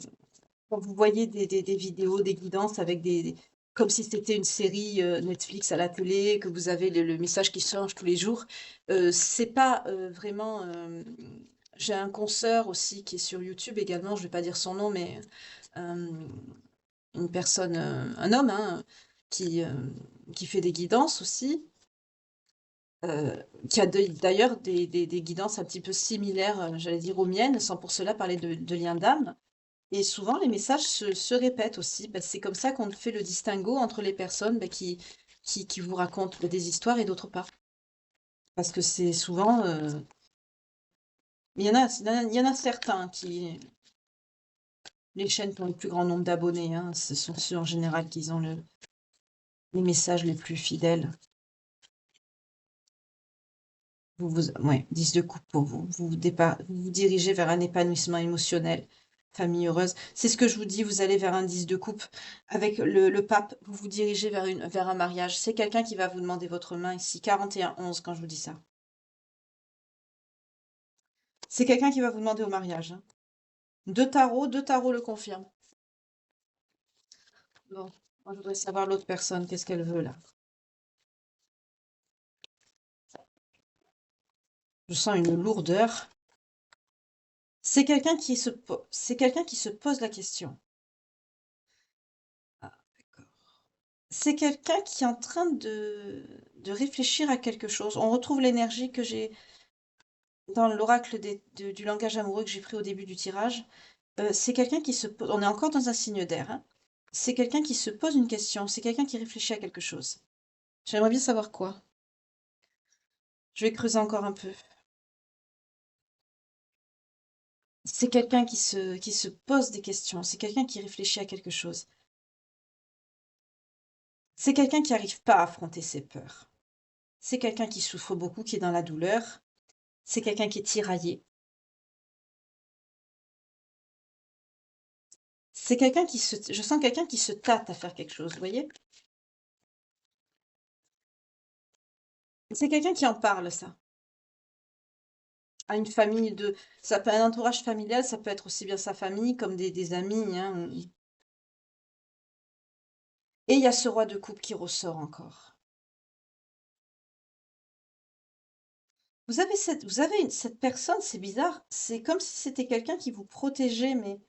Quand vous voyez des vidéos, des guidances avec des comme si c'était une série, Netflix à la télé, que vous avez le message qui change tous les jours, c'est pas, vraiment, j'ai un consoeur aussi qui est sur YouTube également, je vais pas dire son nom, mais, hem, une personne, un homme, hein, qui fait des guidances aussi, qui a d'ailleurs des guidances un petit peu similaires, j'allais dire aux miennes, sans pour cela parler de lien d'âme. Et souvent, les messages se répètent aussi. Bah, c'est comme ça qu'on fait le distinguo entre les personnes bah, qui vous racontent des histoires et d'autres pas. Parce que c'est souvent... il y en a certains qui... Les chaînes qui ont le plus grand nombre d'abonnés, hein, ce sont ceux en général qui ont les messages les plus fidèles. Ouais, 10 de coupe pour vous. Vous dirigez vers un épanouissement émotionnel, famille heureuse. C'est ce que je vous dis, vous allez vers un 10 de coupe. Avec le pape, vous vous dirigez vers un mariage. C'est quelqu'un qui va vous demander votre main ici, 41-11 quand je vous dis ça. C'est quelqu'un qui va vous demander au mariage, hein. Deux tarots le confirment. Bon, moi je voudrais savoir l'autre personne, qu'est-ce qu'elle veut là. Je sens une lourdeur. C'est quelqu'un qui se pose la question. Ah, d'accord. C'est quelqu'un qui est en train de réfléchir à quelque chose. On retrouve l'énergie que j'ai dans l'oracle du langage amoureux que j'ai pris au début du tirage. C'est quelqu'un qui se pose, on est encore dans un signe d'air, hein. C'est quelqu'un qui se pose une question, c'est quelqu'un qui réfléchit à quelque chose. J'aimerais bien savoir quoi. Je vais creuser encore un peu. C'est quelqu'un qui se pose des questions, c'est quelqu'un qui réfléchit à quelque chose. C'est quelqu'un qui n'arrive pas à affronter ses peurs. C'est quelqu'un qui souffre beaucoup, qui est dans la douleur. C'est quelqu'un qui est tiraillé. C'est quelqu'un je sens quelqu'un qui se tâte à faire quelque chose, vous voyez? C'est quelqu'un qui en parle, ça. À une famille ça peut être un entourage familial, ça peut être aussi bien sa famille comme des amis, hein. Et il y a ce roi de coupe qui ressort encore. Cette personne, c'est bizarre, c'est comme si c'était quelqu'un qui vous protégeait, mais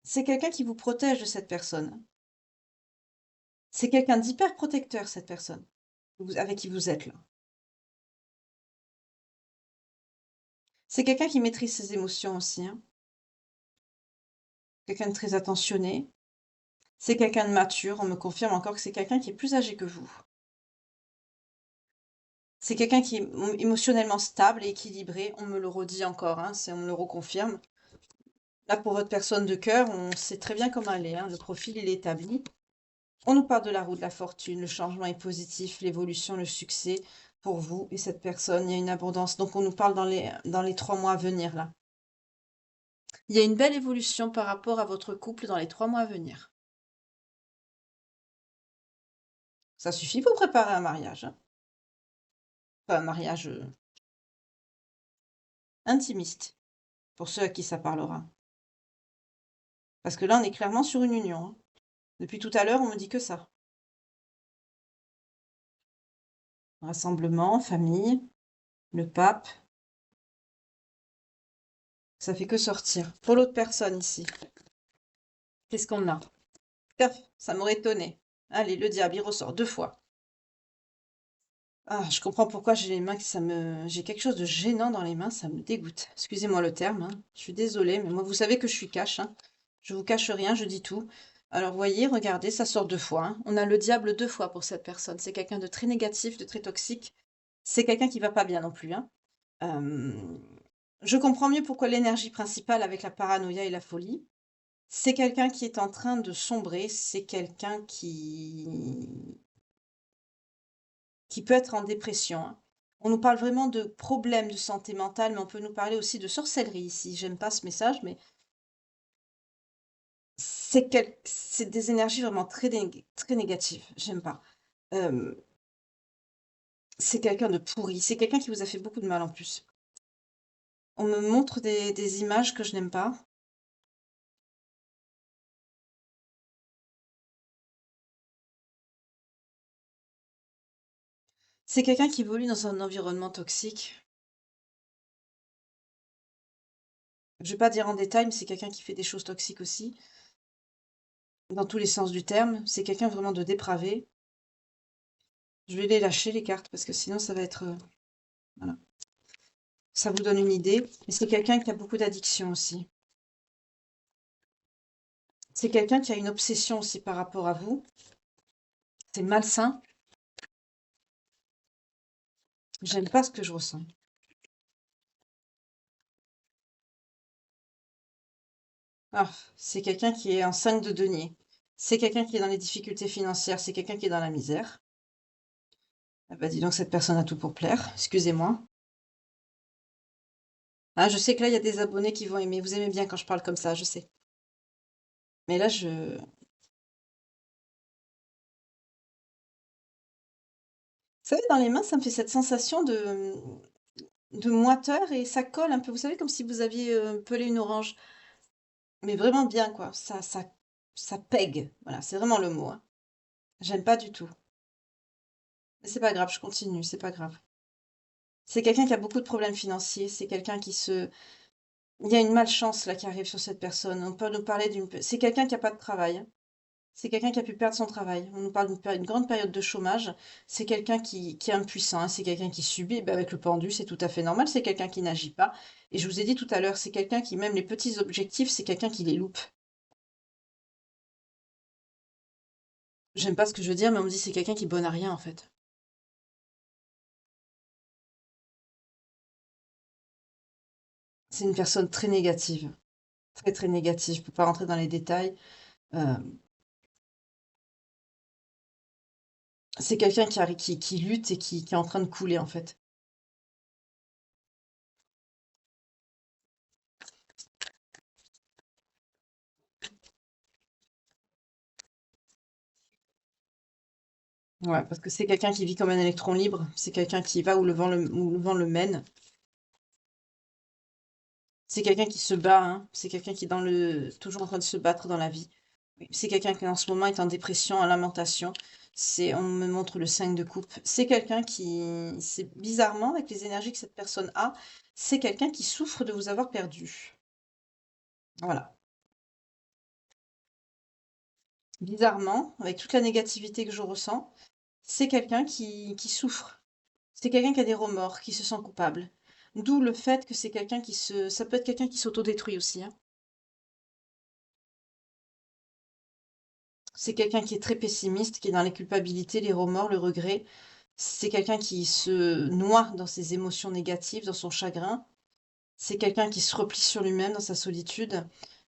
c'est quelqu'un qui vous protège de cette personne. C'est quelqu'un d'hyper protecteur, cette personne, avec qui vous êtes là. C'est quelqu'un qui maîtrise ses émotions aussi, hein. Quelqu'un de très attentionné. C'est quelqu'un de mature. On me confirme encore que c'est quelqu'un qui est plus âgé que vous. C'est quelqu'un qui est émotionnellement stable et équilibré. On me le redit encore, hein, on me le reconfirme. Là, pour votre personne de cœur, on sait très bien comment elle est, hein. Le profil, il est établi. On nous parle de la roue de la fortune. Le changement est positif, l'évolution, le succès pour vous et cette personne. Il y a une abondance. Donc, on nous parle dans les 3 mois à venir, là. Il y a une belle évolution par rapport à votre couple dans les 3 mois à venir. Ça suffit pour préparer un mariage, hein. Pas un mariage intimiste, pour ceux à qui ça parlera. Parce que là, on est clairement sur une union, hein. Depuis tout à l'heure, on me dit que ça. Rassemblement, famille, le pape, ça fait que sortir. Pour l'autre personne ici, qu'est-ce qu'on a? Paf, ça m'aurait étonné. Allez, le diable, il ressort 2 fois. Ah, je comprends pourquoi j'ai les mains j'ai quelque chose de gênant dans les mains, ça me dégoûte. Excusez-moi le terme, hein. Je suis désolée, mais moi, vous savez que je suis cash, hein. Je vous cache rien, je dis tout. Alors, voyez, regardez, ça sort 2 fois, hein. On a le diable 2 fois pour cette personne. C'est quelqu'un de très négatif, de très toxique. C'est quelqu'un qui va pas bien non plus, hein. Euh, je comprends mieux pourquoi l'énergie principale avec la paranoïa et la folie. C'est quelqu'un qui est en train de sombrer. C'est quelqu'un qui peut être en dépression, hein. On nous parle vraiment de problèmes de santé mentale, mais on peut nous parler aussi de sorcellerie ici. J'aime pas ce message, mais c'est des énergies vraiment très négatives. J'aime pas. Hem, c'est quelqu'un de pourri. C'est quelqu'un qui vous a fait beaucoup de mal en plus. On me montre des images que je n'aime pas. C'est quelqu'un qui évolue dans un environnement toxique. Je vais pas dire en détail, mais c'est quelqu'un qui fait des choses toxiques aussi, dans tous les sens du terme. C'est quelqu'un vraiment de dépravé. Je vais les lâcher les cartes parce que sinon ça va être, voilà. Ça vous donne une idée, mais c'est quelqu'un qui a beaucoup d'addiction aussi. C'est quelqu'un qui a une obsession aussi par rapport à vous. C'est malsain. J'aime pas ce que je ressens. Ah, c'est quelqu'un qui est en 5 de denier. C'est quelqu'un qui est dans les difficultés financières, c'est quelqu'un qui est dans la misère. Ah bah dis donc, cette personne a tout pour plaire, excusez-moi. Ah, je sais que là, il y a des abonnés qui vont aimer. Vous aimez bien quand je parle comme ça, je sais. Mais là, vous savez, dans les mains, ça me fait cette sensation de moiteur et ça colle un peu. Vous savez, comme si vous aviez pelé une orange. Mais vraiment bien, quoi. Ça pègue. Voilà, c'est vraiment le mot, hein. J'aime pas du tout. Mais c'est pas grave, je continue, c'est pas grave. C'est quelqu'un qui a beaucoup de problèmes financiers. C'est quelqu'un qui se il y a une malchance là qui arrive sur cette personne. On peut nous parler c'est quelqu'un qui a pas de travail, hein. C'est quelqu'un qui a pu perdre son travail. On nous parle d'une grande période de chômage. C'est quelqu'un qui est impuissant, hein. C'est quelqu'un qui subit. Ben, avec le pendu, c'est tout à fait normal. C'est quelqu'un qui n'agit pas. Et je vous ai dit tout à l'heure, c'est quelqu'un qui, même les petits objectifs, c'est quelqu'un qui les loupe. J'aime pas ce que je veux dire, mais on me dit c'est quelqu'un qui est bon à rien en fait. C'est une personne très négative. Très très négative. Je peux pas rentrer dans les détails. Euh, c'est quelqu'un qui lutte et qui est en train de couler en fait. Ouais, parce que c'est quelqu'un qui vit comme un électron libre. C'est quelqu'un qui va où le vent le mène. C'est quelqu'un qui se bat, hein. C'est quelqu'un qui est toujours en train de se battre dans la vie. Oui. C'est quelqu'un qui en ce moment est en dépression, en lamentation. On me montre le 5 de coupe. C'est bizarrement, avec les énergies que cette personne a, c'est quelqu'un qui souffre de vous avoir perdu. Voilà. Bizarrement, avec toute la négativité que je ressens, c'est quelqu'un qui souffre. C'est quelqu'un qui a des remords, qui se sent coupable. D'où le fait que c'est quelqu'un ça peut être quelqu'un qui s'autodétruit aussi, hein. C'est quelqu'un qui est très pessimiste, qui est dans les culpabilités, les remords, le regret. C'est quelqu'un qui se noie dans ses émotions négatives, dans son chagrin. C'est quelqu'un qui se replie sur lui-même dans sa solitude.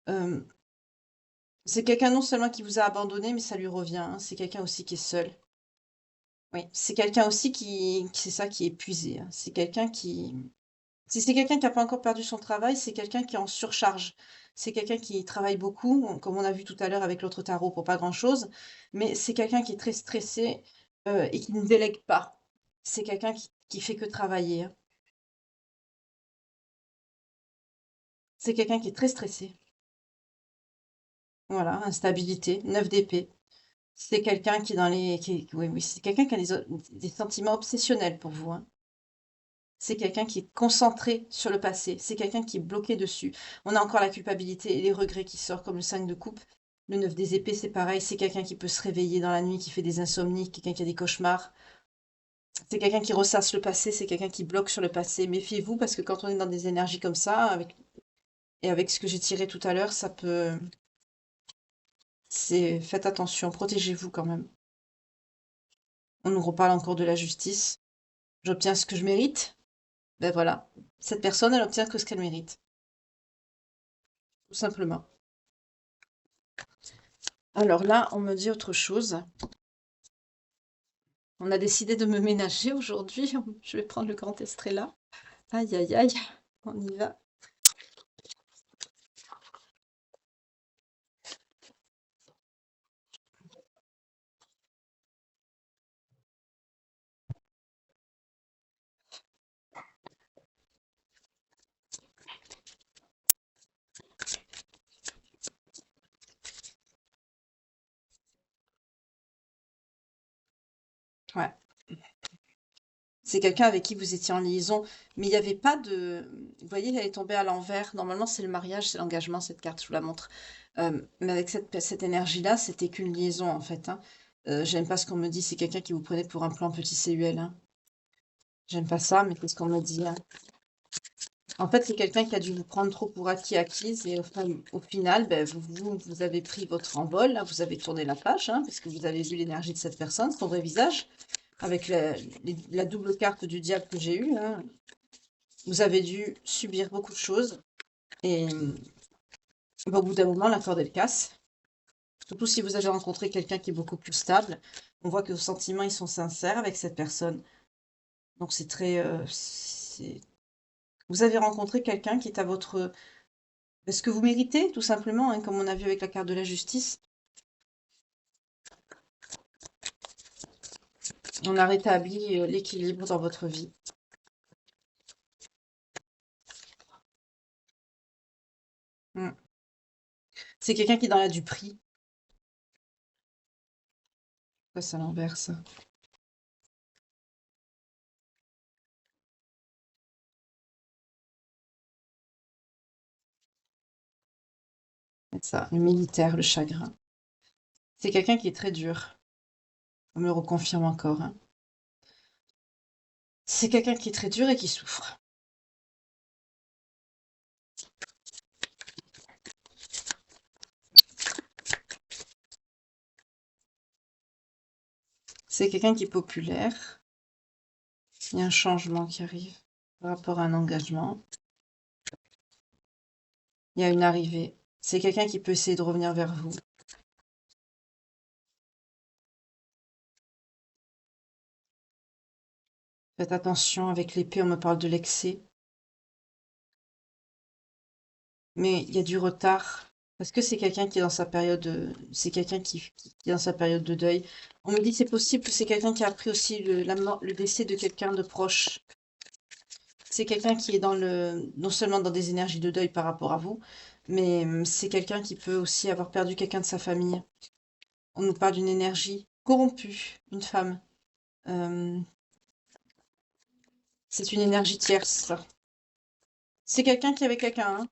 Euh, c'est quelqu'un non seulement qui vous a abandonné, mais ça lui revient, hein. C'est quelqu'un aussi qui est seul. Oui, c'est quelqu'un aussi c'est ça, qui est épuisé, hein. Si c'est quelqu'un qui n'a pas encore perdu son travail, c'est quelqu'un qui est en surcharge. C'est quelqu'un qui travaille beaucoup, comme on a vu tout à l'heure avec l'autre tarot pour pas grand-chose, mais c'est quelqu'un qui est très stressé et qui ne délègue pas. C'est quelqu'un qui fait que travailler, hein. C'est quelqu'un qui est très stressé. Voilà, instabilité, 9 d'épée. C'est quelqu'un qui est dans les... oui, oui, c'est quelqu'un qui a des sentiments obsessionnels pour vous, hein. C'est quelqu'un qui est concentré sur le passé. C'est quelqu'un qui est bloqué dessus. On a encore la culpabilité et les regrets qui sortent comme le 5 de coupe. Le 9 des épées, c'est pareil. C'est quelqu'un qui peut se réveiller dans la nuit, qui fait des insomnies, quelqu'un qui a des cauchemars. C'est quelqu'un qui ressasse le passé, c'est quelqu'un qui bloque sur le passé. Méfiez-vous parce que quand on est dans des énergies comme ça, avec ce que j'ai tiré tout à l'heure, faites attention, protégez-vous quand même. On nous reparle encore de la justice. J'obtiens ce que je mérite. Ben voilà. Cette personne, elle obtient que ce qu'elle mérite. Tout simplement. Alors là, on me dit autre chose. On a décidé de me ménager aujourd'hui. Je vais prendre le grand Estrella. Aïe, aïe, aïe. On y va. Ouais. C'est quelqu'un avec qui vous étiez en liaison, mais il n'y avait pas de... Vous voyez, elle est tombée à l'envers. Normalement, c'est le mariage, c'est l'engagement, cette carte, je vous la montre. Mais avec cette énergie-là, c'était qu'une liaison, en fait, hein. J'aime pas ce qu'on me dit, c'est quelqu'un qui vous prenait pour un plan petit CUL, hein. J'aime pas ça, mais c'est ce qu'on me dit, hein. En fait, c'est quelqu'un qui a dû vous prendre trop pour acquise, et au final, ben, vous avez pris votre envol, là, vous avez tourné la page, hein, parce que vous avez vu l'énergie de cette personne, son vrai visage, avec la double carte du diable que j'ai eue, hein. Vous avez dû subir beaucoup de choses et au bout d'un moment, la corde elle casse. Surtout si vous avez rencontré quelqu'un qui est beaucoup plus stable. On voit que vos sentiments ils sont sincères avec cette personne. Donc c'est très... Vous avez rencontré quelqu'un qui est à votre... ce que vous méritez, tout simplement, hein, comme on a vu avec la carte de la justice. On a rétabli l'équilibre dans votre vie. Mm. C'est quelqu'un qui est dans la du prix. Pourquoi c'est à l'envers, ça? C'est ça, le militaire, le chagrin. C'est quelqu'un qui est très dur. On me le reconfirme encore, hein. C'est quelqu'un qui est très dur et qui souffre. C'est quelqu'un qui est populaire. Il y a un changement qui arrive par rapport à un engagement. Il y a une arrivée. C'est quelqu'un qui peut essayer de revenir vers vous. Faites attention, avec l'épée, on me parle de l'excès. Mais il y a du retard. Parce que c'est quelqu'un qui est dans sa période, c'est quelqu'un qui est dans sa période de deuil. On me dit c'est possible que c'est quelqu'un qui a appris aussi le décès de quelqu'un de proche. C'est quelqu'un qui est non seulement dans des énergies de deuil par rapport à vous, mais c'est quelqu'un qui peut aussi avoir perdu quelqu'un de sa famille. On nous parle d'une énergie corrompue, une femme. Euh, c'est une énergie tierce, ça. C'est quelqu'un qui est avec quelqu'un, hein.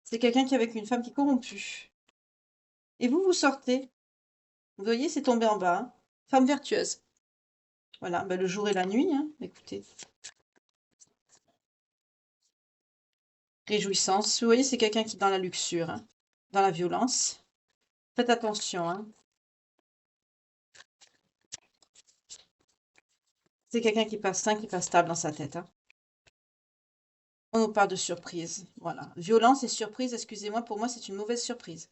C'est quelqu'un qui est avec une femme qui est corrompue. Et vous sortez. Vous voyez, c'est tombé en bas, hein. Femme vertueuse. Voilà, bah, le jour et la nuit, hein. Écoutez. Réjouissance. Vous voyez, c'est quelqu'un qui est dans la luxure, hein, dans la violence. Faites attention, hein. C'est quelqu'un qui passe sain, qui passe stable dans sa tête, hein. On nous parle de surprise. Voilà. Violence et surprise, excusez-moi, pour moi, c'est une mauvaise surprise.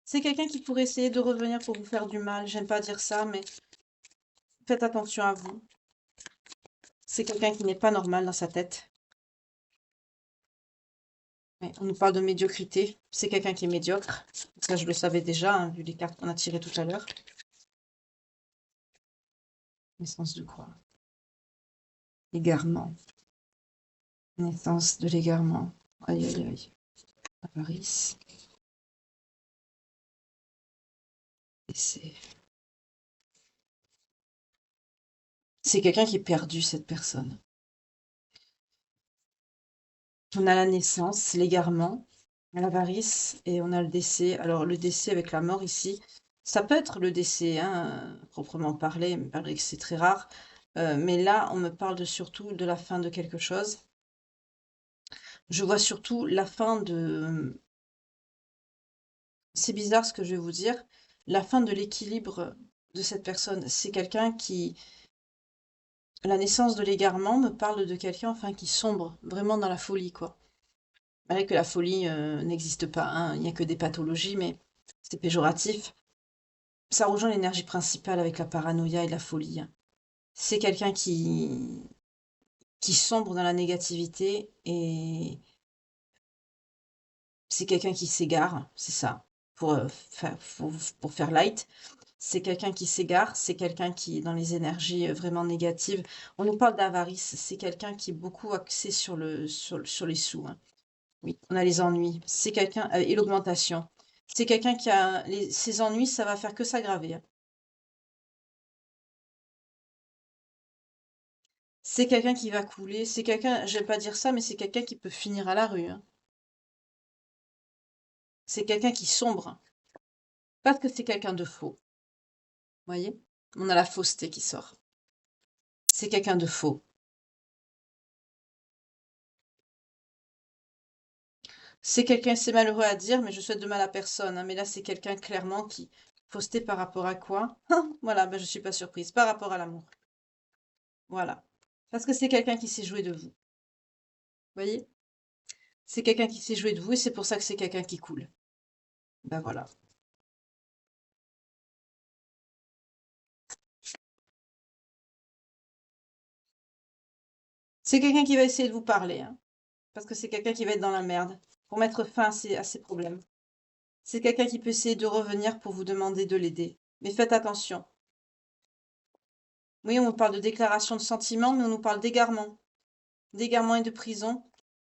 C'est quelqu'un qui pourrait essayer de revenir pour vous faire du mal. J'aime pas dire ça, mais faites attention à vous. C'est quelqu'un qui n'est pas normal dans sa tête. Ouais, on nous parle de médiocrité. C'est quelqu'un qui est médiocre. Ça, je le savais déjà, hein, vu les cartes qu'on a tirées tout à l'heure. Naissance de quoi? Égarement. Naissance de l'égarement. Aïe, aïe, aïe. Avarice. C'est quelqu'un qui est perdu, cette personne. On a la naissance, l'égarement, l'avarice et on a le décès. Alors le décès avec la mort ici, ça peut être le décès, hein, proprement parlé, malgré que c'est très rare. Mais là, on me parle surtout de la fin de quelque chose. Je vois surtout la fin de... C'est bizarre ce que je vais vous dire. La fin de l'équilibre de cette personne. C'est quelqu'un qui... La naissance de l'égarement me parle de quelqu'un enfin qui sombre vraiment dans la folie, quoi. Malgré que la folie n'existe pas, hein, il n'y a que des pathologies, mais c'est péjoratif. Ça rejoint l'énergie principale avec la paranoïa et la folie, hein. C'est quelqu'un qui sombre dans la négativité et c'est quelqu'un qui s'égare, c'est ça, pour faire light. C'est quelqu'un qui s'égare, c'est quelqu'un qui est dans les énergies vraiment négatives. On nous parle d'avarice, c'est quelqu'un qui est beaucoup axé sur les sous, hein. Oui, on a les ennuis. C'est quelqu'un, et l'augmentation. C'est quelqu'un qui a ses ennuis, ça va faire que s'aggraver, hein. C'est quelqu'un qui va couler, c'est quelqu'un, j'aime pas dire ça, mais c'est quelqu'un qui peut finir à la rue, hein. C'est quelqu'un qui sombre, parce que c'est quelqu'un de faux. Voyez? On a la fausseté qui sort. C'est quelqu'un de faux. C'est quelqu'un, c'est malheureux à dire, mais je souhaite de mal à personne, hein, mais là, c'est quelqu'un clairement qui... Fausseté par rapport à quoi? Voilà, ben, je suis pas surprise. Par rapport à l'amour. Voilà. Parce que c'est quelqu'un qui s'est joué de vous. Voyez? C'est quelqu'un qui s'est joué de vous et c'est pour ça que c'est quelqu'un qui coule. Ben voilà. C'est quelqu'un qui va essayer de vous parler, hein, parce que c'est quelqu'un qui va être dans la merde pour mettre fin à ses problèmes. C'est quelqu'un qui peut essayer de revenir pour vous demander de l'aider. Mais faites attention. Oui, on nous parle de déclaration de sentiments, mais on nous parle d'égarement. D'égarement et de prison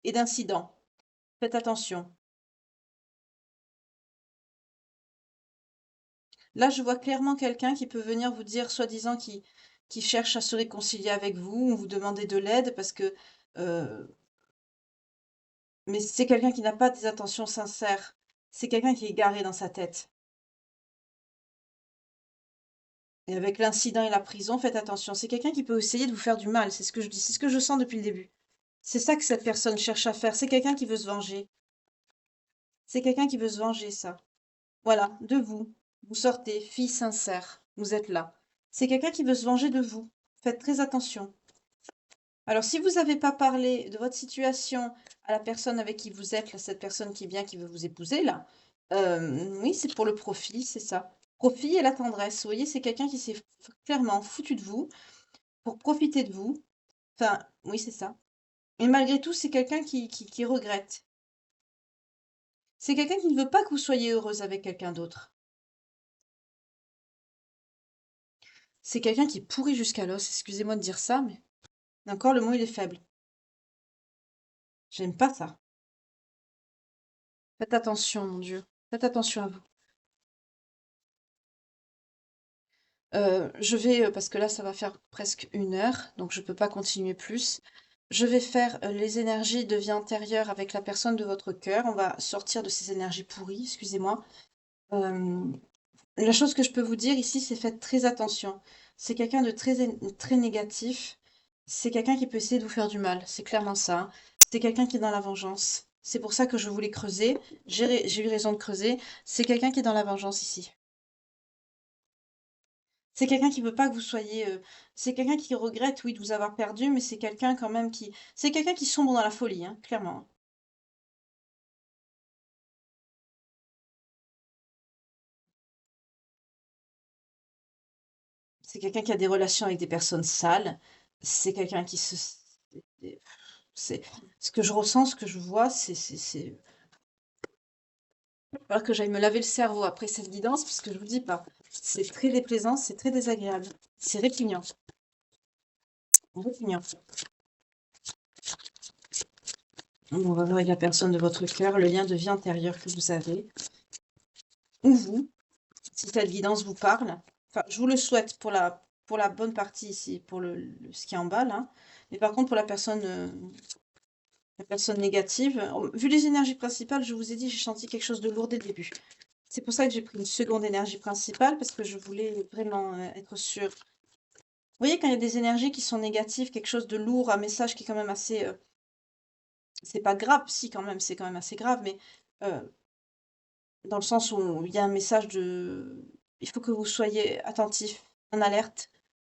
et d'incidents. Faites attention. Là, je vois clairement quelqu'un qui peut venir vous dire, soi-disant, qui cherche à se réconcilier avec vous, ou vous demander de l'aide parce que... euh, mais c'est quelqu'un qui n'a pas des intentions sincères. C'est quelqu'un qui est garé dans sa tête. Et avec l'incident et la prison, faites attention. C'est quelqu'un qui peut essayer de vous faire du mal. C'est ce que je dis. C'est ce que je sens depuis le début. C'est ça que cette personne cherche à faire. C'est quelqu'un qui veut se venger. C'est quelqu'un qui veut se venger, ça. Voilà, de vous. Vous sortez, fille sincère. Vous êtes là. C'est quelqu'un qui veut se venger de vous. Faites très attention. Alors, si vous n'avez pas parlé de votre situation à la personne avec qui vous êtes, là, cette personne qui vient, qui veut vous épouser, là, oui, c'est pour le profit, c'est ça. Profit et la tendresse. Vous voyez, c'est quelqu'un qui s'est clairement foutu de vous pour profiter de vous. Enfin, oui, c'est ça. Et malgré tout, c'est quelqu'un qui regrette. C'est quelqu'un qui ne veut pas que vous soyez heureuse avec quelqu'un d'autre. C'est quelqu'un qui est pourri jusqu'à l'os. Excusez-moi de dire ça, mais encore le mot, il est faible. J'aime pas ça. Faites attention, mon Dieu. Faites attention à vous. Je vais, parce que là, ça va faire presque 1 heure, donc je peux pas continuer plus. Je vais faire les énergies de vie antérieure avec la personne de votre cœur. On va sortir de ces énergies pourries, excusez-moi. Euh, la chose que je peux vous dire ici, c'est faites très attention. C'est quelqu'un de très négatif. C'est quelqu'un qui peut essayer de vous faire du mal. C'est clairement ça, hein. C'est quelqu'un qui est dans la vengeance. C'est pour ça que je voulais creuser. J'ai eu raison de creuser. C'est quelqu'un qui est dans la vengeance ici. C'est quelqu'un qui veut pas que vous soyez. C'est quelqu'un qui regrette, oui, de vous avoir perdu, mais c'est quelqu'un quand même qui. C'est quelqu'un qui sombre dans la folie, hein, clairement. C'est quelqu'un qui a des relations avec des personnes sales. C'est quelqu'un qui se. C'est ce que je ressens, ce que je vois, c'est. Il va falloir que j'aille me laver le cerveau après cette guidance, parce que je vous dis pas. C'est très déplaisant, c'est très désagréable. C'est répugnant. Répugnant. On va voir avec la personne de votre cœur le lien de vie antérieure que vous avez. Ou vous, si cette guidance vous parle. Enfin, je vous le souhaite pour la bonne partie ici, pour ce qui est en bas, là. Mais par contre, pour la personne négative, vu les énergies principales, je vous ai dit, j'ai senti quelque chose de lourd dès le début. C'est pour ça que j'ai pris une seconde énergie principale, parce que je voulais vraiment être sûre. Vous voyez, quand il y a des énergies qui sont négatives, quelque chose de lourd, un message qui est quand même assez... c'est pas grave, si quand même, c'est quand même assez grave, mais euh, dans le sens où il y a un message de... Il faut que vous soyez attentif, en alerte,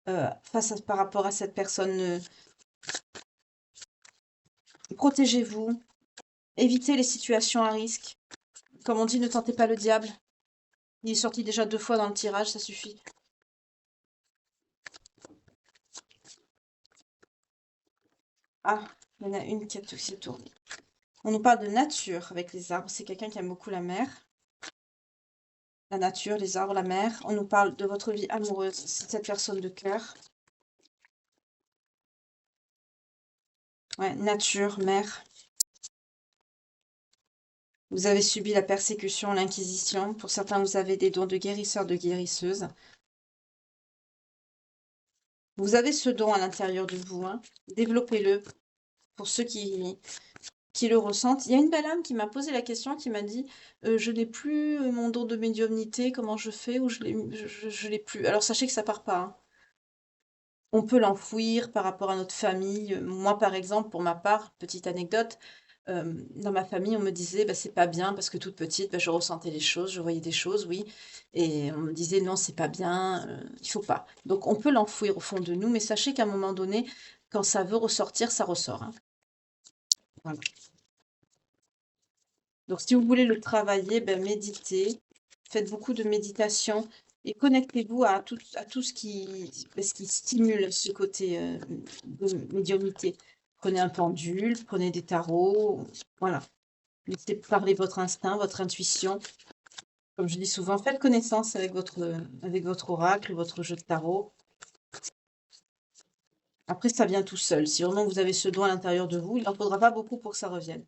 par rapport à cette personne. Protégez-vous, Évitez les situations à risque. Comme on dit, ne tentez pas le diable. Il est sorti déjà 2 fois dans le tirage, ça suffit. Ah, il y en a une qui s'est tournée. On nous parle de nature avec les arbres. C'est quelqu'un qui aime beaucoup la mer. La nature, les arbres, la mer. On nous parle de votre vie amoureuse. C'est cette personne de cœur. Ouais, nature, mer. Vous avez subi la persécution, l'inquisition. Pour certains, vous avez des dons de guérisseur, de guérisseuse. Vous avez ce don à l'intérieur de vous, hein. Développez-le pour ceux qui le ressentent. Il y a une belle âme qui m'a posé la question, qui m'a dit je n'ai plus mon don de médiumnité, comment je fais ou je l'ai plus. Alors sachez que ça part pas, hein. On peut l'enfouir par rapport à notre famille. Moi, par exemple, pour ma part, petite anecdote, dans ma famille, on me disait bah, c'est pas bien parce que toute petite, bah, je ressentais les choses, je voyais des choses, oui. Et on me disait non, c'est pas bien, il faut pas. Donc on peut l'enfouir au fond de nous, mais sachez qu'à un moment donné, quand ça veut ressortir, ça ressort, hein. Voilà. Donc, si vous voulez le travailler, ben, méditez, faites beaucoup de méditation et connectez-vous à tout ce qui stimule ce côté de médiumnité. Prenez un pendule, prenez des tarots, voilà. Laissez parler votre instinct, votre intuition. Comme je dis souvent, faites connaissance avec votre oracle, votre jeu de tarot. Après, ça vient tout seul. Si vraiment vous avez ce don à l'intérieur de vous, il n'en faudra pas beaucoup pour que ça revienne.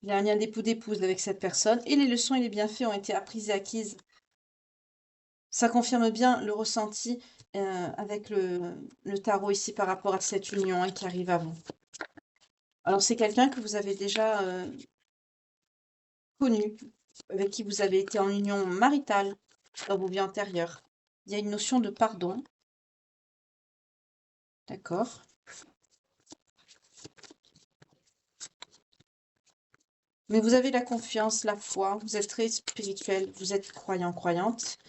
Il y a un lien d'époux-d'épouse avec cette personne et les leçons et les bienfaits ont été apprises et acquises. Ça confirme bien le ressenti avec le tarot ici par rapport à cette union hein, qui arrive à vous. Alors c'est quelqu'un que vous avez déjà connu, avec qui vous avez été en union maritale dans vos vies antérieures. Il y a une notion de pardon. D'accord. Mais vous avez la confiance, la foi, vous êtes très spirituel, vous êtes croyant, croyante.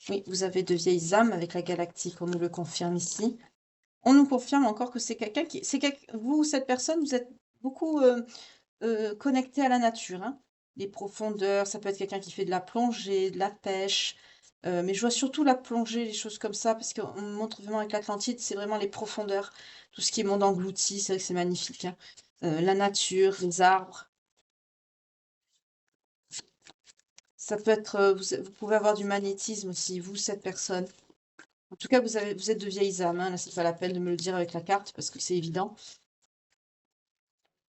Oui, vous avez de vieilles âmes avec la galactique, on nous le confirme ici. On nous confirme encore que c'est quelqu'un qui... Vous, cette personne, vous êtes beaucoup connecté à la nature, hein. Les profondeurs, ça peut être quelqu'un qui fait de la plongée, de la pêche. Mais je vois surtout la plongée, les choses comme ça, parce qu'on me montre vraiment avec l'Atlantide, c'est vraiment les profondeurs. Tout ce qui est monde englouti, c'est vrai que c'est magnifique, hein. La nature, les arbres. Ça peut être, vous pouvez avoir du magnétisme aussi, vous, cette personne. En tout cas, vous êtes de vieilles âmes, hein. Là, c'est pas la peine de me le dire avec la carte, parce que c'est évident.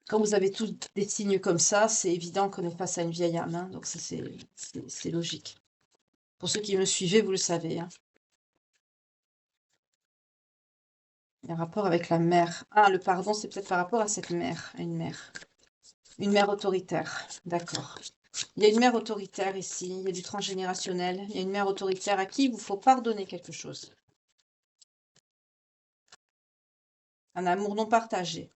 Quand vous avez tous des signes comme ça, c'est évident qu'on est face à une vieille âme, hein. Donc ça, c'est logique. Pour ceux qui me suivaient, vous le savez, hein. Il y a un rapport avec la mère. Ah, le pardon, c'est peut-être par rapport à cette mère, à une mère. Une mère autoritaire, d'accord. Il y a une mère autoritaire ici, il y a du transgénérationnel. Il y a une mère autoritaire à qui il vous faut pardonner quelque chose. Un amour non partagé.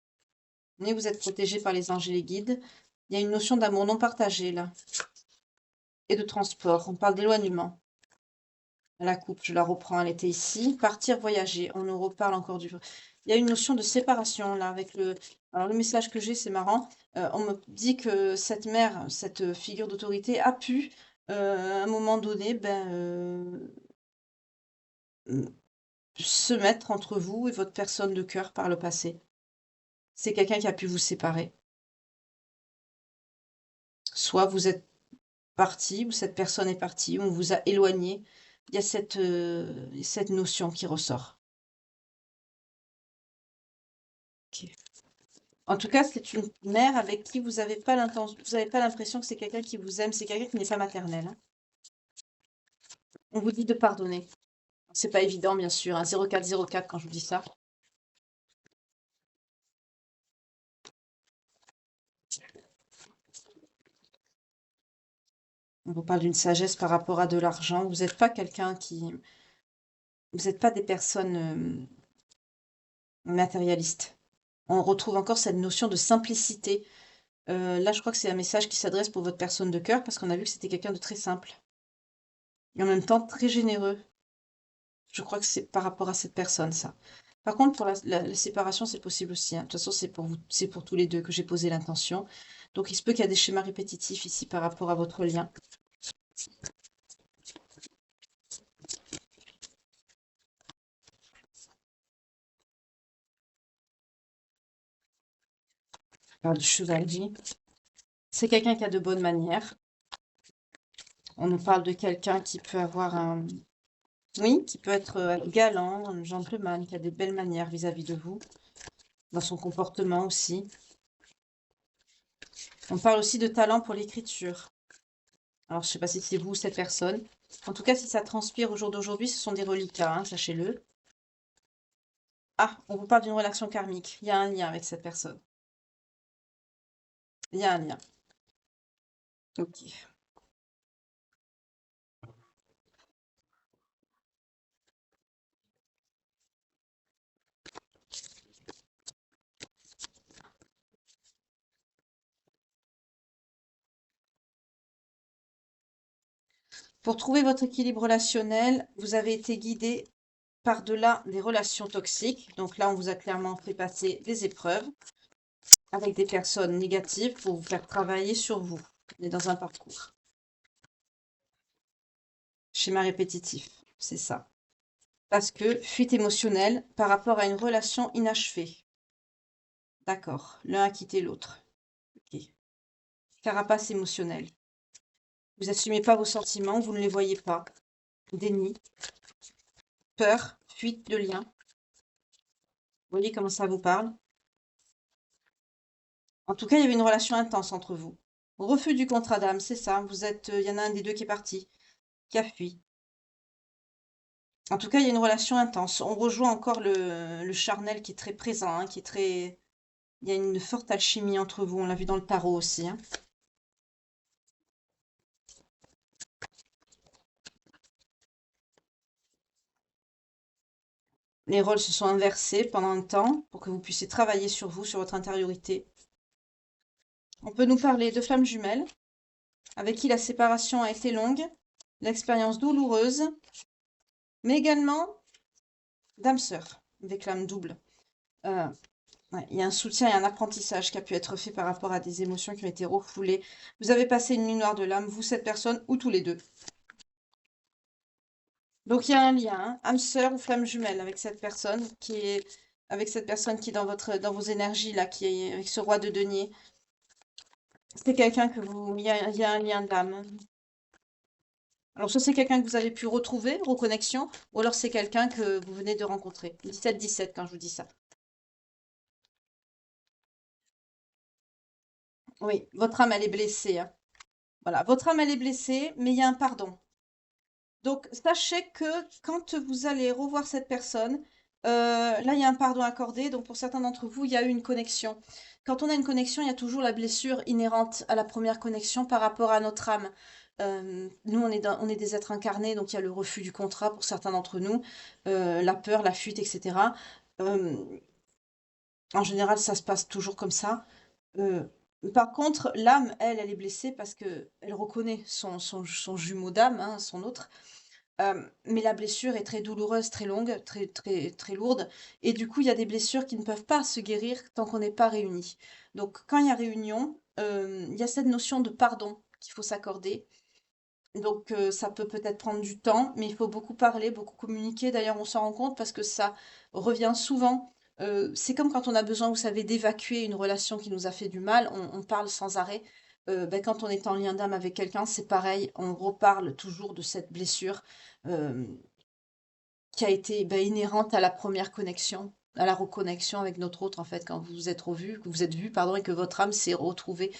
Mais vous êtes protégé par les anges et les guides. Il y a une notion d'amour non partagé, là. Et de transport. On parle d'éloignement. La coupe, je la reprends, elle était ici. Partir, voyager. On nous reparle encore du... Il y a une notion de séparation, là, avec le... Alors, le message que j'ai, c'est marrant. On me dit que cette mère, cette figure d'autorité, a pu, à un moment donné, se mettre entre vous et votre personne de cœur par le passé. C'est quelqu'un qui a pu vous séparer. Soit vous êtes parti, ou cette personne est partie, on vous a éloigné. Il y a cette notion qui ressort. Ok. En tout cas, c'est une mère avec qui vous n'avez pas l'impression que c'est quelqu'un qui vous aime, c'est quelqu'un qui n'est pas maternel, hein. On vous dit de pardonner. C'est pas évident, bien sûr, hein, 0404 quand je vous dis ça. On vous parle d'une sagesse par rapport à de l'argent. Vous n'êtes pas quelqu'un qui... Vous n'êtes pas des personnes matérialistes. On retrouve encore cette notion de simplicité. Là, je crois que c'est un message qui s'adresse pour votre personne de cœur, parce qu'on a vu que c'était quelqu'un de très simple. Et en même temps très généreux. Je crois que c'est par rapport à cette personne, ça. Par contre, pour la séparation, c'est possible aussi, hein. De toute façon, c'est pour tous les deux que j'ai posé l'intention. Donc, il se peut qu'il y a des schémas répétitifs ici par rapport à votre lien. On parle de chevalier. C'est quelqu'un qui a de bonnes manières. On nous parle de quelqu'un qui peut avoir un... Oui, qui peut être galant, un gentleman, qui a des belles manières vis-à-vis de vous, dans son comportement aussi. On parle aussi de talent pour l'écriture. Alors, je ne sais pas si c'est vous ou cette personne. En tout cas, si ça transpire au jour d'aujourd'hui, ce sont des reliquats, hein, sachez-le. Ah, on vous parle d'une relation karmique. Il y a un lien avec cette personne. Il y a un lien. Ok. Pour trouver votre équilibre relationnel, vous avez été guidé par-delà des relations toxiques. Donc là, on vous a clairement fait passer des épreuves avec des personnes négatives pour vous faire travailler sur vous. On est dans un parcours. Schéma répétitif, c'est ça. Parce que fuite émotionnelle par rapport à une relation inachevée. D'accord, l'un a quitté l'autre. Ok. Carapace émotionnelle. Vous n'assumez pas vos sentiments, vous ne les voyez pas. Déni, peur, fuite de lien. Vous voyez comment ça vous parle? En tout cas, il y avait une relation intense entre vous. Refus du contrat d'âme, c'est ça. Vous êtes, il y en a un des deux qui est parti, qui a fui. En tout cas, il y a une relation intense. On rejoint encore le charnel qui est très présent, hein, qui est très... Il y a une forte alchimie entre vous. On l'a vu dans le tarot aussi, hein. Les rôles se sont inversés pendant un temps pour que vous puissiez travailler sur vous, sur votre intériorité. On peut nous parler de flammes jumelles, avec qui la séparation a été longue, l'expérience douloureuse, mais également d'âme sœur, avec l'âme double. Ouais, il y a un soutien et un apprentissage qui a pu être fait par rapport à des émotions qui ont été refoulées. Vous avez passé une nuit noire de l'âme, vous, cette personne, ou tous les deux. Donc il y a un lien, hein, âme sœur ou flamme jumelle avec cette personne qui est dans vos énergies là, qui est avec ce roi de denier. C'est quelqu'un il y a un lien d'âme. Alors soit c'est quelqu'un que vous avez pu retrouver, reconnexion, ou alors c'est quelqu'un que vous venez de rencontrer. 17-17 quand je vous dis ça. Oui, votre âme elle est blessée, hein. Voilà, votre âme elle est blessée, mais il y a un pardon. Donc, sachez que quand vous allez revoir cette personne, là, il y a un pardon accordé. Donc, pour certains d'entre vous, il y a eu une connexion. Quand on a une connexion, il y a toujours la blessure inhérente à la première connexion par rapport à notre âme. Nous, on est des êtres incarnés, donc il y a le refus du contrat pour certains d'entre nous, la peur, la fuite, etc. Euh, En général, ça se passe toujours comme ça. Euh, Par contre, l'âme, elle est blessée parce que elle reconnaît son jumeau d'âme, hein, son autre. Mais la blessure est très douloureuse, très longue, très, très, très lourde. Et du coup, il y a des blessures qui ne peuvent pas se guérir tant qu'on n'est pas réunis. Donc, quand il y a réunion, il y a cette notion de pardon qu'il faut s'accorder. Donc, ça peut peut-être prendre du temps, mais il faut beaucoup parler, beaucoup communiquer. D'ailleurs, on s'en rend compte parce que ça revient souvent. C'est comme quand on a besoin, vous savez, d'évacuer une relation qui nous a fait du mal, on parle sans arrêt. Ben, quand on est en lien d'âme avec quelqu'un, c'est pareil, on reparle toujours de cette blessure euh, qui a été ben, inhérente à la première connexion, à la reconnexion avec notre autre, en fait, quand vous vous êtes revus, que vous êtes vus, pardon, et que votre âme s'est retrouvée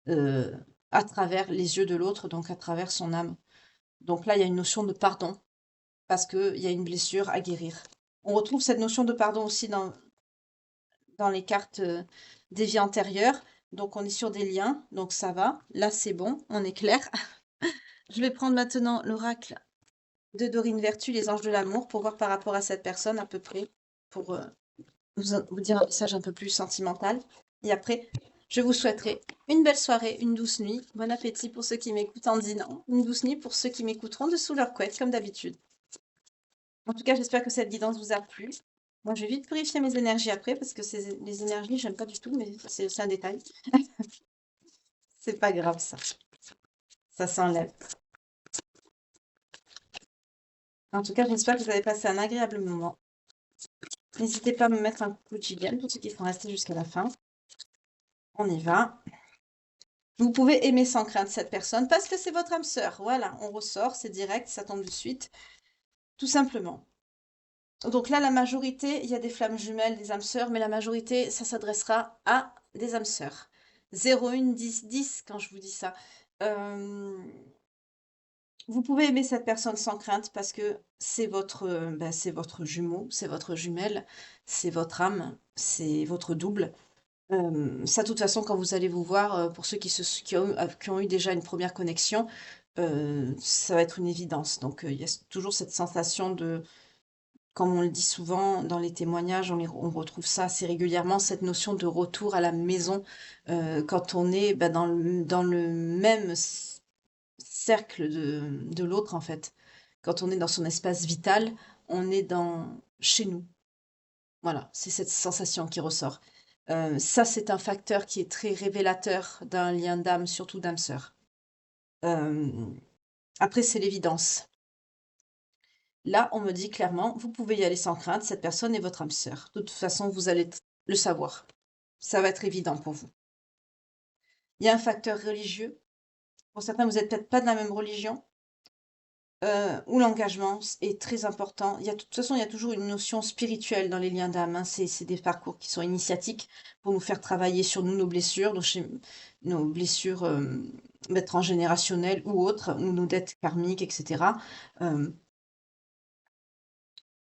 euh, à travers les yeux de l'autre, donc à travers son âme. Donc là, il y a une notion de pardon, parce qu'il y a une blessure à guérir. On retrouve cette notion de pardon aussi dans les cartes des vies antérieures. Donc on est sur des liens, donc ça va. Là, c'est bon, on est clair. Je vais prendre maintenant l'oracle de Dorine Vertu, les anges de l'amour, pour voir par rapport à cette personne à peu près, pour vous dire un message un peu plus sentimental. Et après, je vous souhaiterai une belle soirée, une douce nuit. Bon appétit pour ceux qui m'écoutent en dînant. Une douce nuit pour ceux qui m'écouteront dessous leur couette, comme d'habitude. En tout cas, j'espère que cette guidance vous a plu. Moi, je vais vite purifier mes énergies après parce que les énergies, j'aime pas du tout, mais c'est un détail. C'est pas grave, ça. Ça s'enlève. En tout cas, j'espère que vous avez passé un agréable moment. N'hésitez pas à me mettre un coucou de Gillian pour ceux qui sont restés jusqu'à la fin. On y va. Vous pouvez aimer sans crainte cette personne parce que c'est votre âme sœur. Voilà, on ressort, c'est direct, ça tombe de suite. Tout simplement. Donc là, la majorité, il y a des flammes jumelles, des âmes sœurs, mais la majorité, ça s'adressera à des âmes sœurs. 0, 1, 10, 10, quand je vous dis ça. Vous pouvez aimer cette personne sans crainte parce que c'est votre jumeau, c'est votre jumelle, c'est votre âme, c'est votre double. Ça, de toute façon, quand vous allez vous voir, pour ceux qui ont eu déjà une première connexion, ça va être une évidence. Donc, il y a toujours cette sensation de, comme on le dit souvent dans les témoignages, on retrouve ça assez régulièrement, cette notion de retour à la maison, quand on est dans le même cercle de l'autre, en fait. Quand on est dans son espace vital, on est chez nous. Voilà, c'est cette sensation qui ressort. Ça, c'est un facteur qui est très révélateur d'un lien d'âme, surtout d'âme sœur. Après, c'est l'évidence. Là, on me dit clairement, vous pouvez y aller sans crainte, cette personne est votre âme sœur. De toute façon, vous allez le savoir. Ça va être évident pour vous. Il y a un facteur religieux. Pour certains, vous n'êtes peut-être pas de la même religion, où l'engagement est très important. De toute façon, il y a toujours une notion spirituelle dans les liens d'âme, hein. C'est des parcours qui sont initiatiques pour nous faire travailler sur nous, nos blessures, nos blessures transgénérationnelles ou autres, ou nos dettes karmiques, etc. Euh,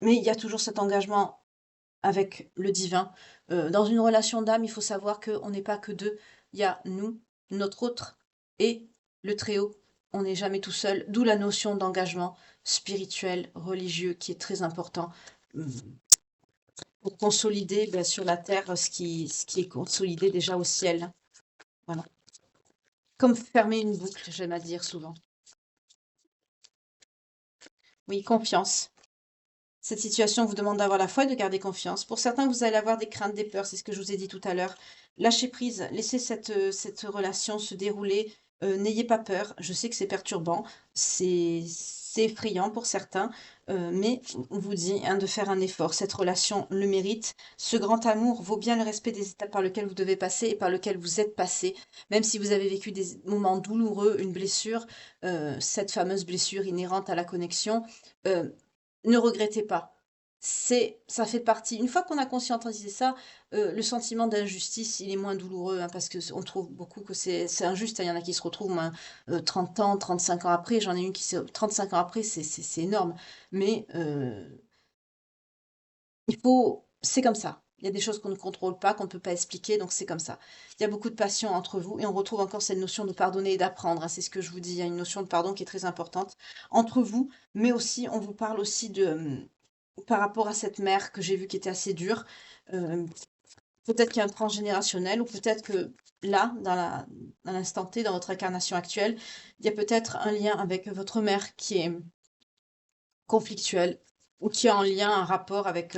mais il y a toujours cet engagement avec le divin. Dans une relation d'âme, il faut savoir qu'on n'est pas que deux. Il y a nous, notre autre, et le Très-Haut. On n'est jamais tout seul, d'où la notion d'engagement spirituel, religieux, qui est très important pour consolider sur la terre ce qui est consolidé déjà au ciel. Voilà. Comme fermer une boucle, j'aime à dire souvent. Oui, confiance. Cette situation vous demande d'avoir la foi et de garder confiance. Pour certains, vous allez avoir des craintes, des peurs, c'est ce que je vous ai dit tout à l'heure. Lâchez prise, laissez cette relation se dérouler. N'ayez pas peur. Je sais que c'est perturbant, c'est effrayant pour certains, mais on vous dit hein, de faire un effort. Cette relation le mérite. Ce grand amour vaut bien le respect des étapes par lesquelles vous devez passer et par lesquelles vous êtes passé. Même si vous avez vécu des moments douloureux, une blessure, cette fameuse blessure inhérente à la connexion, euh, ne regrettez pas. Ça fait partie. Une fois qu'on a conscientisé ça, le sentiment d'injustice, il est moins douloureux, hein, parce que on trouve beaucoup que c'est injuste, hein. Il y en a qui se retrouvent 30 ans, 35 ans après. J'en ai une qui 35 ans après, c'est énorme. Mais c'est comme ça. Il y a des choses qu'on ne contrôle pas, qu'on ne peut pas expliquer, donc c'est comme ça. Il y a beaucoup de passion entre vous et on retrouve encore cette notion de pardonner et d'apprendre, hein. C'est ce que je vous dis. Il y a une notion de pardon qui est très importante entre vous, mais aussi on vous parle aussi par rapport à cette mère que j'ai vue qui était assez dure. euh, Peut-être qu'il y a un transgénérationnel ou peut-être que là, dans l'instant T, dans votre incarnation actuelle, il y a peut-être un lien avec votre mère qui est conflictuel ou qui est en lien, un rapport avec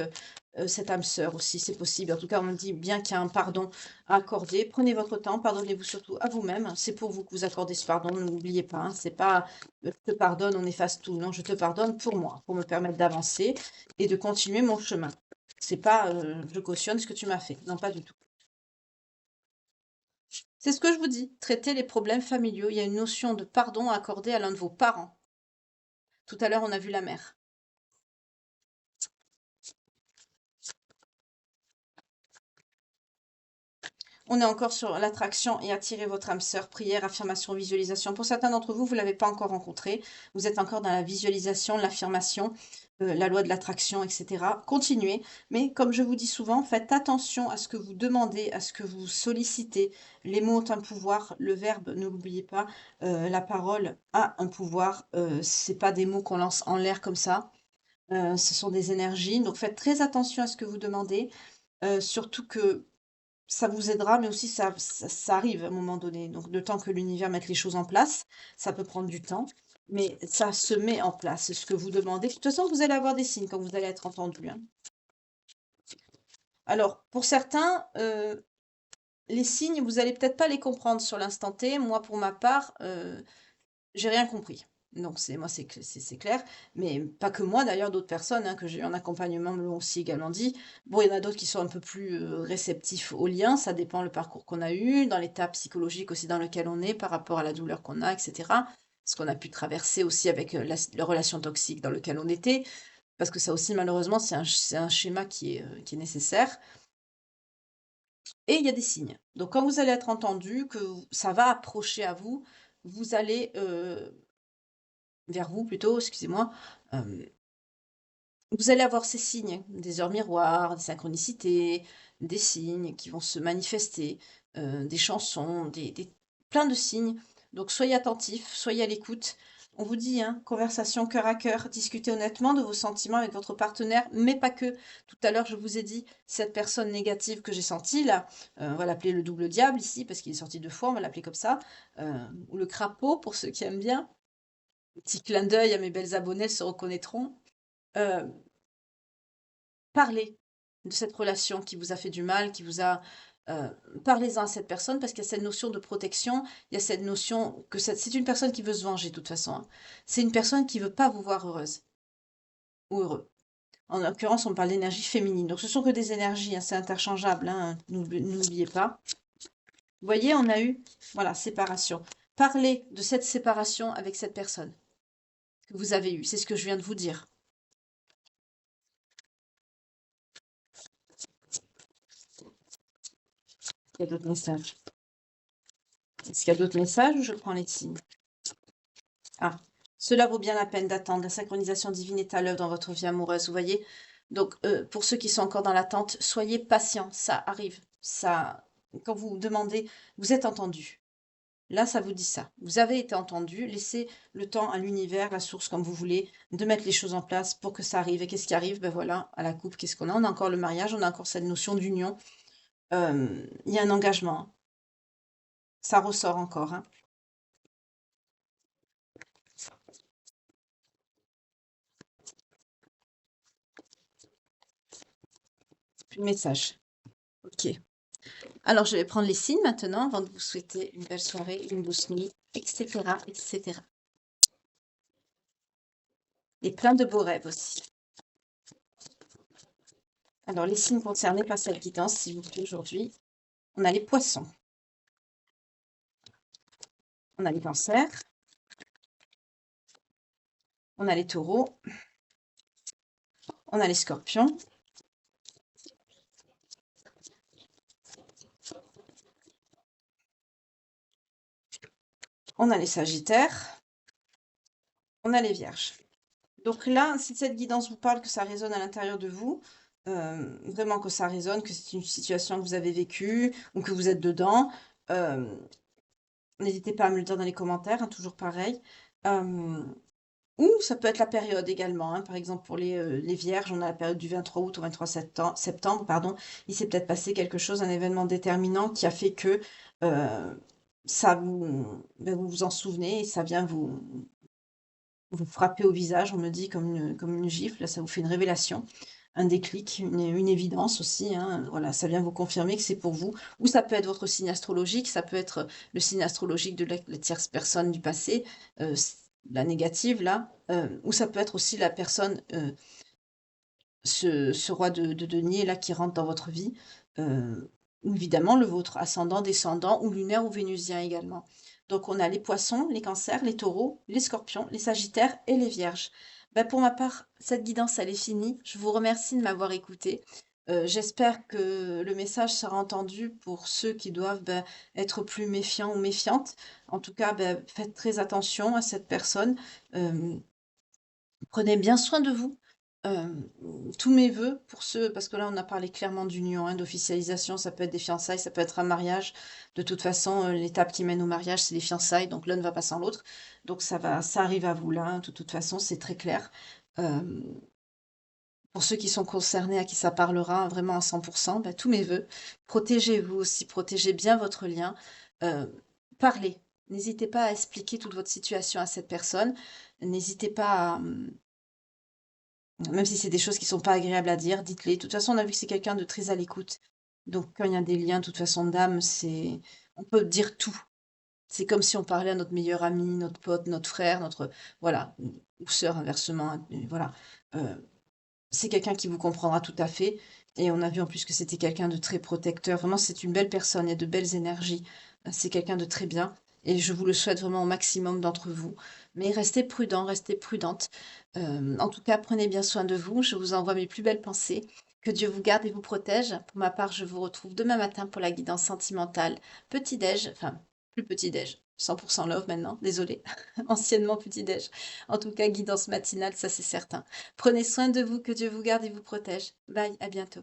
cette âme sœur aussi, c'est possible. En tout cas, on me dit bien qu'il y a un pardon à accorder. Prenez votre temps, pardonnez-vous surtout à vous-même. C'est pour vous que vous accordez ce pardon, ne l'oubliez pas, hein. C'est pas je te pardonne, on efface tout. Non, je te pardonne pour moi, pour me permettre d'avancer et de continuer mon chemin. C'est pas je cautionne ce que tu m'as fait. Non, pas du tout. C'est ce que je vous dis. Traiter les problèmes familiaux. Il y a une notion de pardon à accorder à l'un de vos parents. Tout à l'heure, on a vu la mère. On est encore sur l'attraction et attirer votre âme sœur, prière, affirmation, visualisation. Pour certains d'entre vous, vous ne l'avez pas encore rencontré. Vous êtes encore dans la visualisation, l'affirmation, la loi de l'attraction, etc. Continuez. Mais comme je vous dis souvent, faites attention à ce que vous demandez, à ce que vous sollicitez. Les mots ont un pouvoir, le verbe, ne l'oubliez pas, la parole a un pouvoir. C'est pas des mots qu'on lance en l'air comme ça. Ce sont des énergies. Donc faites très attention à ce que vous demandez. Surtout que ça vous aidera, mais aussi ça arrive à un moment donné. Donc, le temps que l'univers mette les choses en place, ça peut prendre du temps, mais ça se met en place. C'est ce que vous demandez. De toute façon, vous allez avoir des signes quand vous allez être entendu, hein. Alors, pour certains, les signes, vous allez peut-être pas les comprendre sur l'instant T. Moi, pour ma part, j'ai rien compris. Donc c'est moi, c'est clair, mais pas que moi d'ailleurs, d'autres personnes, hein, que j'ai eu en accompagnement me l'ont aussi également dit. Bon, il y en a d'autres qui sont un peu plus, réceptifs aux liens, ça dépend le parcours qu'on a eu, dans l'état psychologique aussi dans lequel on est par rapport à la douleur qu'on a et cetera. Ce qu'on a pu traverser aussi avec, la relation toxique dans lequel on était, parce que ça aussi malheureusement c'est un schéma qui est nécessaire. Et il y a des signes. Donc quand vous allez être entendu, que ça va approcher à vous, vous allez, vers vous plutôt, excusez-moi, hem, vous allez avoir ces signes, des heures miroirs, des synchronicités, des signes qui vont se manifester, des chansons, des plein de signes. Donc soyez attentifs, soyez à l'écoute. On vous dit, hein, conversation cœur à cœur, discutez honnêtement de vos sentiments avec votre partenaire, mais pas que. Tout à l'heure, je vous ai dit, cette personne négative que j'ai sentie là, on va l'appeler le double diable ici, parce qu'il est sorti 2 fois, on va l'appeler comme ça, ou le crapaud pour ceux qui aiment bien. Petit clin d'œil à mes belles abonnées, elles se reconnaîtront. Heu, Parlez de cette relation qui vous a fait du mal, qui vous a parlez-en à cette personne parce qu'il y a cette notion de protection, il y a cette notion que c'est une personne qui veut se venger de toute façon, hein. C'est une personne qui veut pas vous voir heureuse ou heureux. En l'occurrence, on parle d'énergie féminine. Donc ce sont que des énergies, hein, c'est interchangeable, hein, n'oubliez pas. Vous voyez, on a eu, voilà, séparation. Parlez de cette séparation avec cette personne que vous avez eue. C'est ce que je viens de vous dire. Il y a d'autres messages. Est-ce qu'il y a d'autres messages ou je prends les signes? Ah, cela vaut bien la peine d'attendre. La synchronisation divine est à l'œuvre dans votre vie amoureuse, vous voyez? Donc, pour ceux qui sont encore dans l'attente, soyez patients, ça arrive. Ça, quand vous demandez, vous êtes entendu. Là, ça vous dit ça. Vous avez été entendu. Laissez le temps à l'univers, la source, comme vous voulez, de mettre les choses en place pour que ça arrive. Et qu'est-ce qui arrive? Ben voilà, à la coupe, qu'est-ce qu'on a? On a encore le mariage, on a encore cette notion d'union. Il y a un engagement, hein. Ça ressort encore, hein. Plus de message. Ok. Alors, je vais prendre les signes maintenant avant de vous souhaiter une belle soirée, une douce nuit, etc., etc. Et plein de beaux rêves aussi. Alors, les signes concernés par cette guidance, s'il vous plaît, aujourd'hui, on a les poissons, on a les cancers, on a les taureaux, on a les scorpions, on a les sagittaires, on a les vierges. Donc là, si cette guidance vous parle, que ça résonne à l'intérieur de vous, vraiment que ça résonne, que c'est une situation que vous avez vécue ou que vous êtes dedans, euh, n'hésitez pas à me le dire dans les commentaires, hein, toujours pareil. Ou ça peut être la période également, hein. Par exemple, pour les vierges, on a la période du 23 août au 23 septembre, pardon. Il s'est peut-être passé quelque chose, un événement déterminant qui a fait que ça vous, ben, vous vous en souvenez et ça vient vous frapper au visage, on me dit, comme une gifle. Là, ça vous fait une révélation, un déclic, une évidence aussi, hein. Voilà, ça vient vous confirmer que c'est pour vous. Ou ça peut être votre signe astrologique, ça peut être le signe astrologique de la tierce personne du passé, la négative là, ou ça peut être aussi la personne, ce roi de denier là qui rentre dans votre vie, ou évidemment le vôtre, ascendant, descendant ou lunaire ou vénusien également. Donc on a les poissons, les cancers, les taureaux, les scorpions, les sagittaires et les vierges. Ben, pour ma part, cette guidance, elle est finie. Je vous remercie de m'avoir écouté. J'espère que le message sera entendu pour ceux qui doivent ben, être plus méfiants ou méfiantes. En tout cas, ben, faites très attention à cette personne. Euh, Prenez bien soin de vous. Hem, Tous mes vœux pour ceux parce que là, on a parlé clairement d'union, hein, d'officialisation, ça peut être des fiançailles, ça peut être un mariage. De toute façon, l'étape qui mène au mariage, c'est les fiançailles, donc l'un ne va pas sans l'autre. Donc ça arrive à vous là, hein, de toute façon, c'est très clair. Hem, pour ceux qui sont concernés, à qui ça parlera vraiment à 100, bah, tous mes vœux. Protégez-vous aussi, protégez bien votre lien. Parlez. N'hésitez pas à expliquer toute votre situation à cette personne. N'hésitez pas à, Même si c'est des choses qui sont pas agréables à dire, dites-les. De toute façon, on a vu que c'est quelqu'un de très à l'écoute. Donc quand il y a des liens, de toute façon, d'âme, c'est on peut dire tout. C'est comme si on parlait à notre meilleur ami, notre pote, notre frère, notre voilà, ou sœur inversement, hein, voilà. C'est quelqu'un qui vous comprendra tout à fait et on a vu en plus que c'était quelqu'un de très protecteur. Vraiment, c'est une belle personne, il y a de belles énergies. C'est quelqu'un de très bien et je vous le souhaite vraiment au maximum d'entre vous. Mais restez prudent, restez prudente. En tout cas, prenez bien soin de vous. Je vous envoie mes plus belles pensées. Que Dieu vous garde et vous protège. Pour ma part, je vous retrouve demain matin pour la guidance sentimentale. Petit-déj, enfin, plus petit-déj. 100% love maintenant, désolée. Anciennement petit-déj. En tout cas, guidance matinale, ça c'est certain. Prenez soin de vous, que Dieu vous garde et vous protège. Bye, à bientôt.